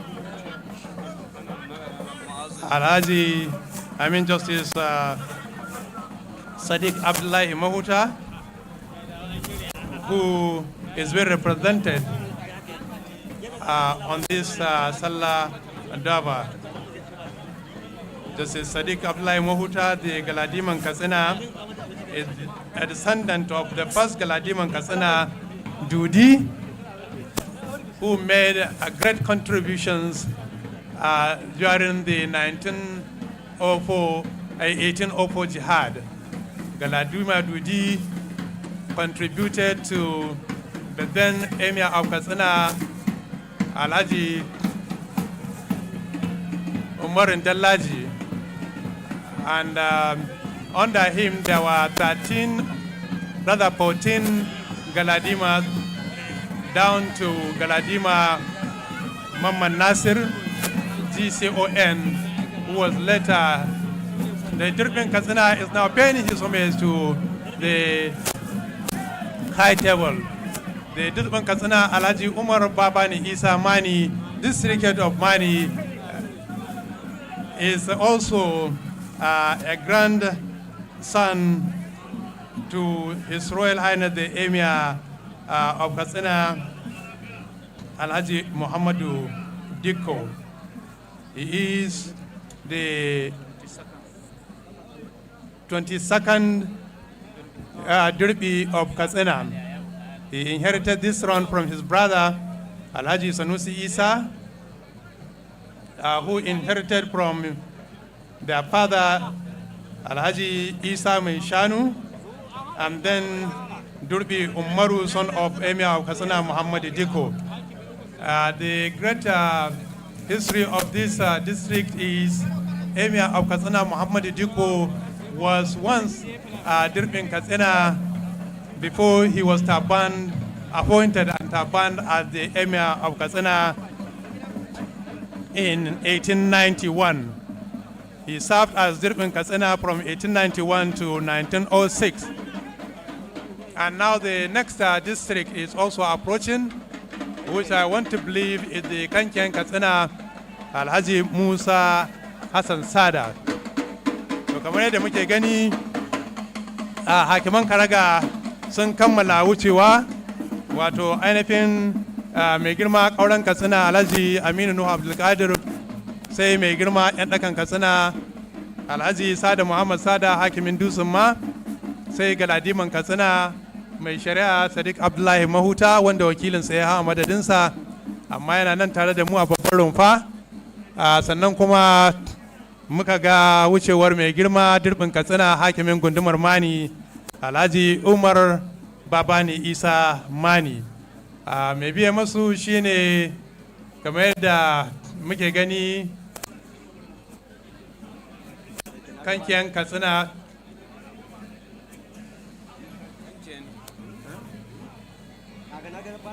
Speaker 2: Alhaji, Justice Sadiq Abdullahi Mahuta, who is well represented on this Sallah Dava. Justice Sadiq Abdullahi Mahuta, the Galadiman Katsina, is a descendant of the first Galadiman Katsina, Dudi, who made great contributions during the 1804 jihad. Galadima Dudi contributed to the then Emir of Katsina, Alhaji Umar Dallaji. And under him there were 14 Galadima down to Galadima Mamman Nasir, GCON, who was later, the Dirkman Katsina is now paying his homage to the high table. The Dirkman Katsina, Alhaji Umar Babani Isa Mani, district head of Mani, is also a grandson to His Royal Highness the Emir of Katsina, Alhaji Muhammadu Dikko. He is the 22nd Derby of Katsina. He inherited this throne from his brother, Alhaji Sanusi Isa, who inherited from their father, Alhaji Isa Meishanu, and then Durbi Umaru, son of Emir of Katsina, Muhammad Dikko. The great history of this district is Emir of Katsina, Muhammad Dikko, was once Dirpin Katsina before he was appointed and turbaned as the Emir of Katsina in 1891. He served as Dirbin Katsina from 1891 to 1906. And now the next district is also approaching, which I want to believe is the Kankian Katsina Alhaji Musa Hassan Sada. To kamar yadda muke gani hakiman Karaga sun kammala wucewa, wato ainihin mai girma kauran Katsina Alhaji Aminu Nuhu Abdulkadir, sai mai girma yan dakan Katsina Alhaji Sada Muhammad Sada hakimin Dusun ma, sai galadiman Katsina mai shari'a Sadiq Abdullahi Mahuta wanda wakilinsa ya hawa madadinsa, amma yana nan tare da mu a babbar rumfa. Sannan kuma muka ga wucewar mai girma Dirbin Katsina hakimin gundumar Mani Alhaji Umar Babani Isa Mani. Mai biye masu shine kamar yadda muke gani Kankiyan Katsina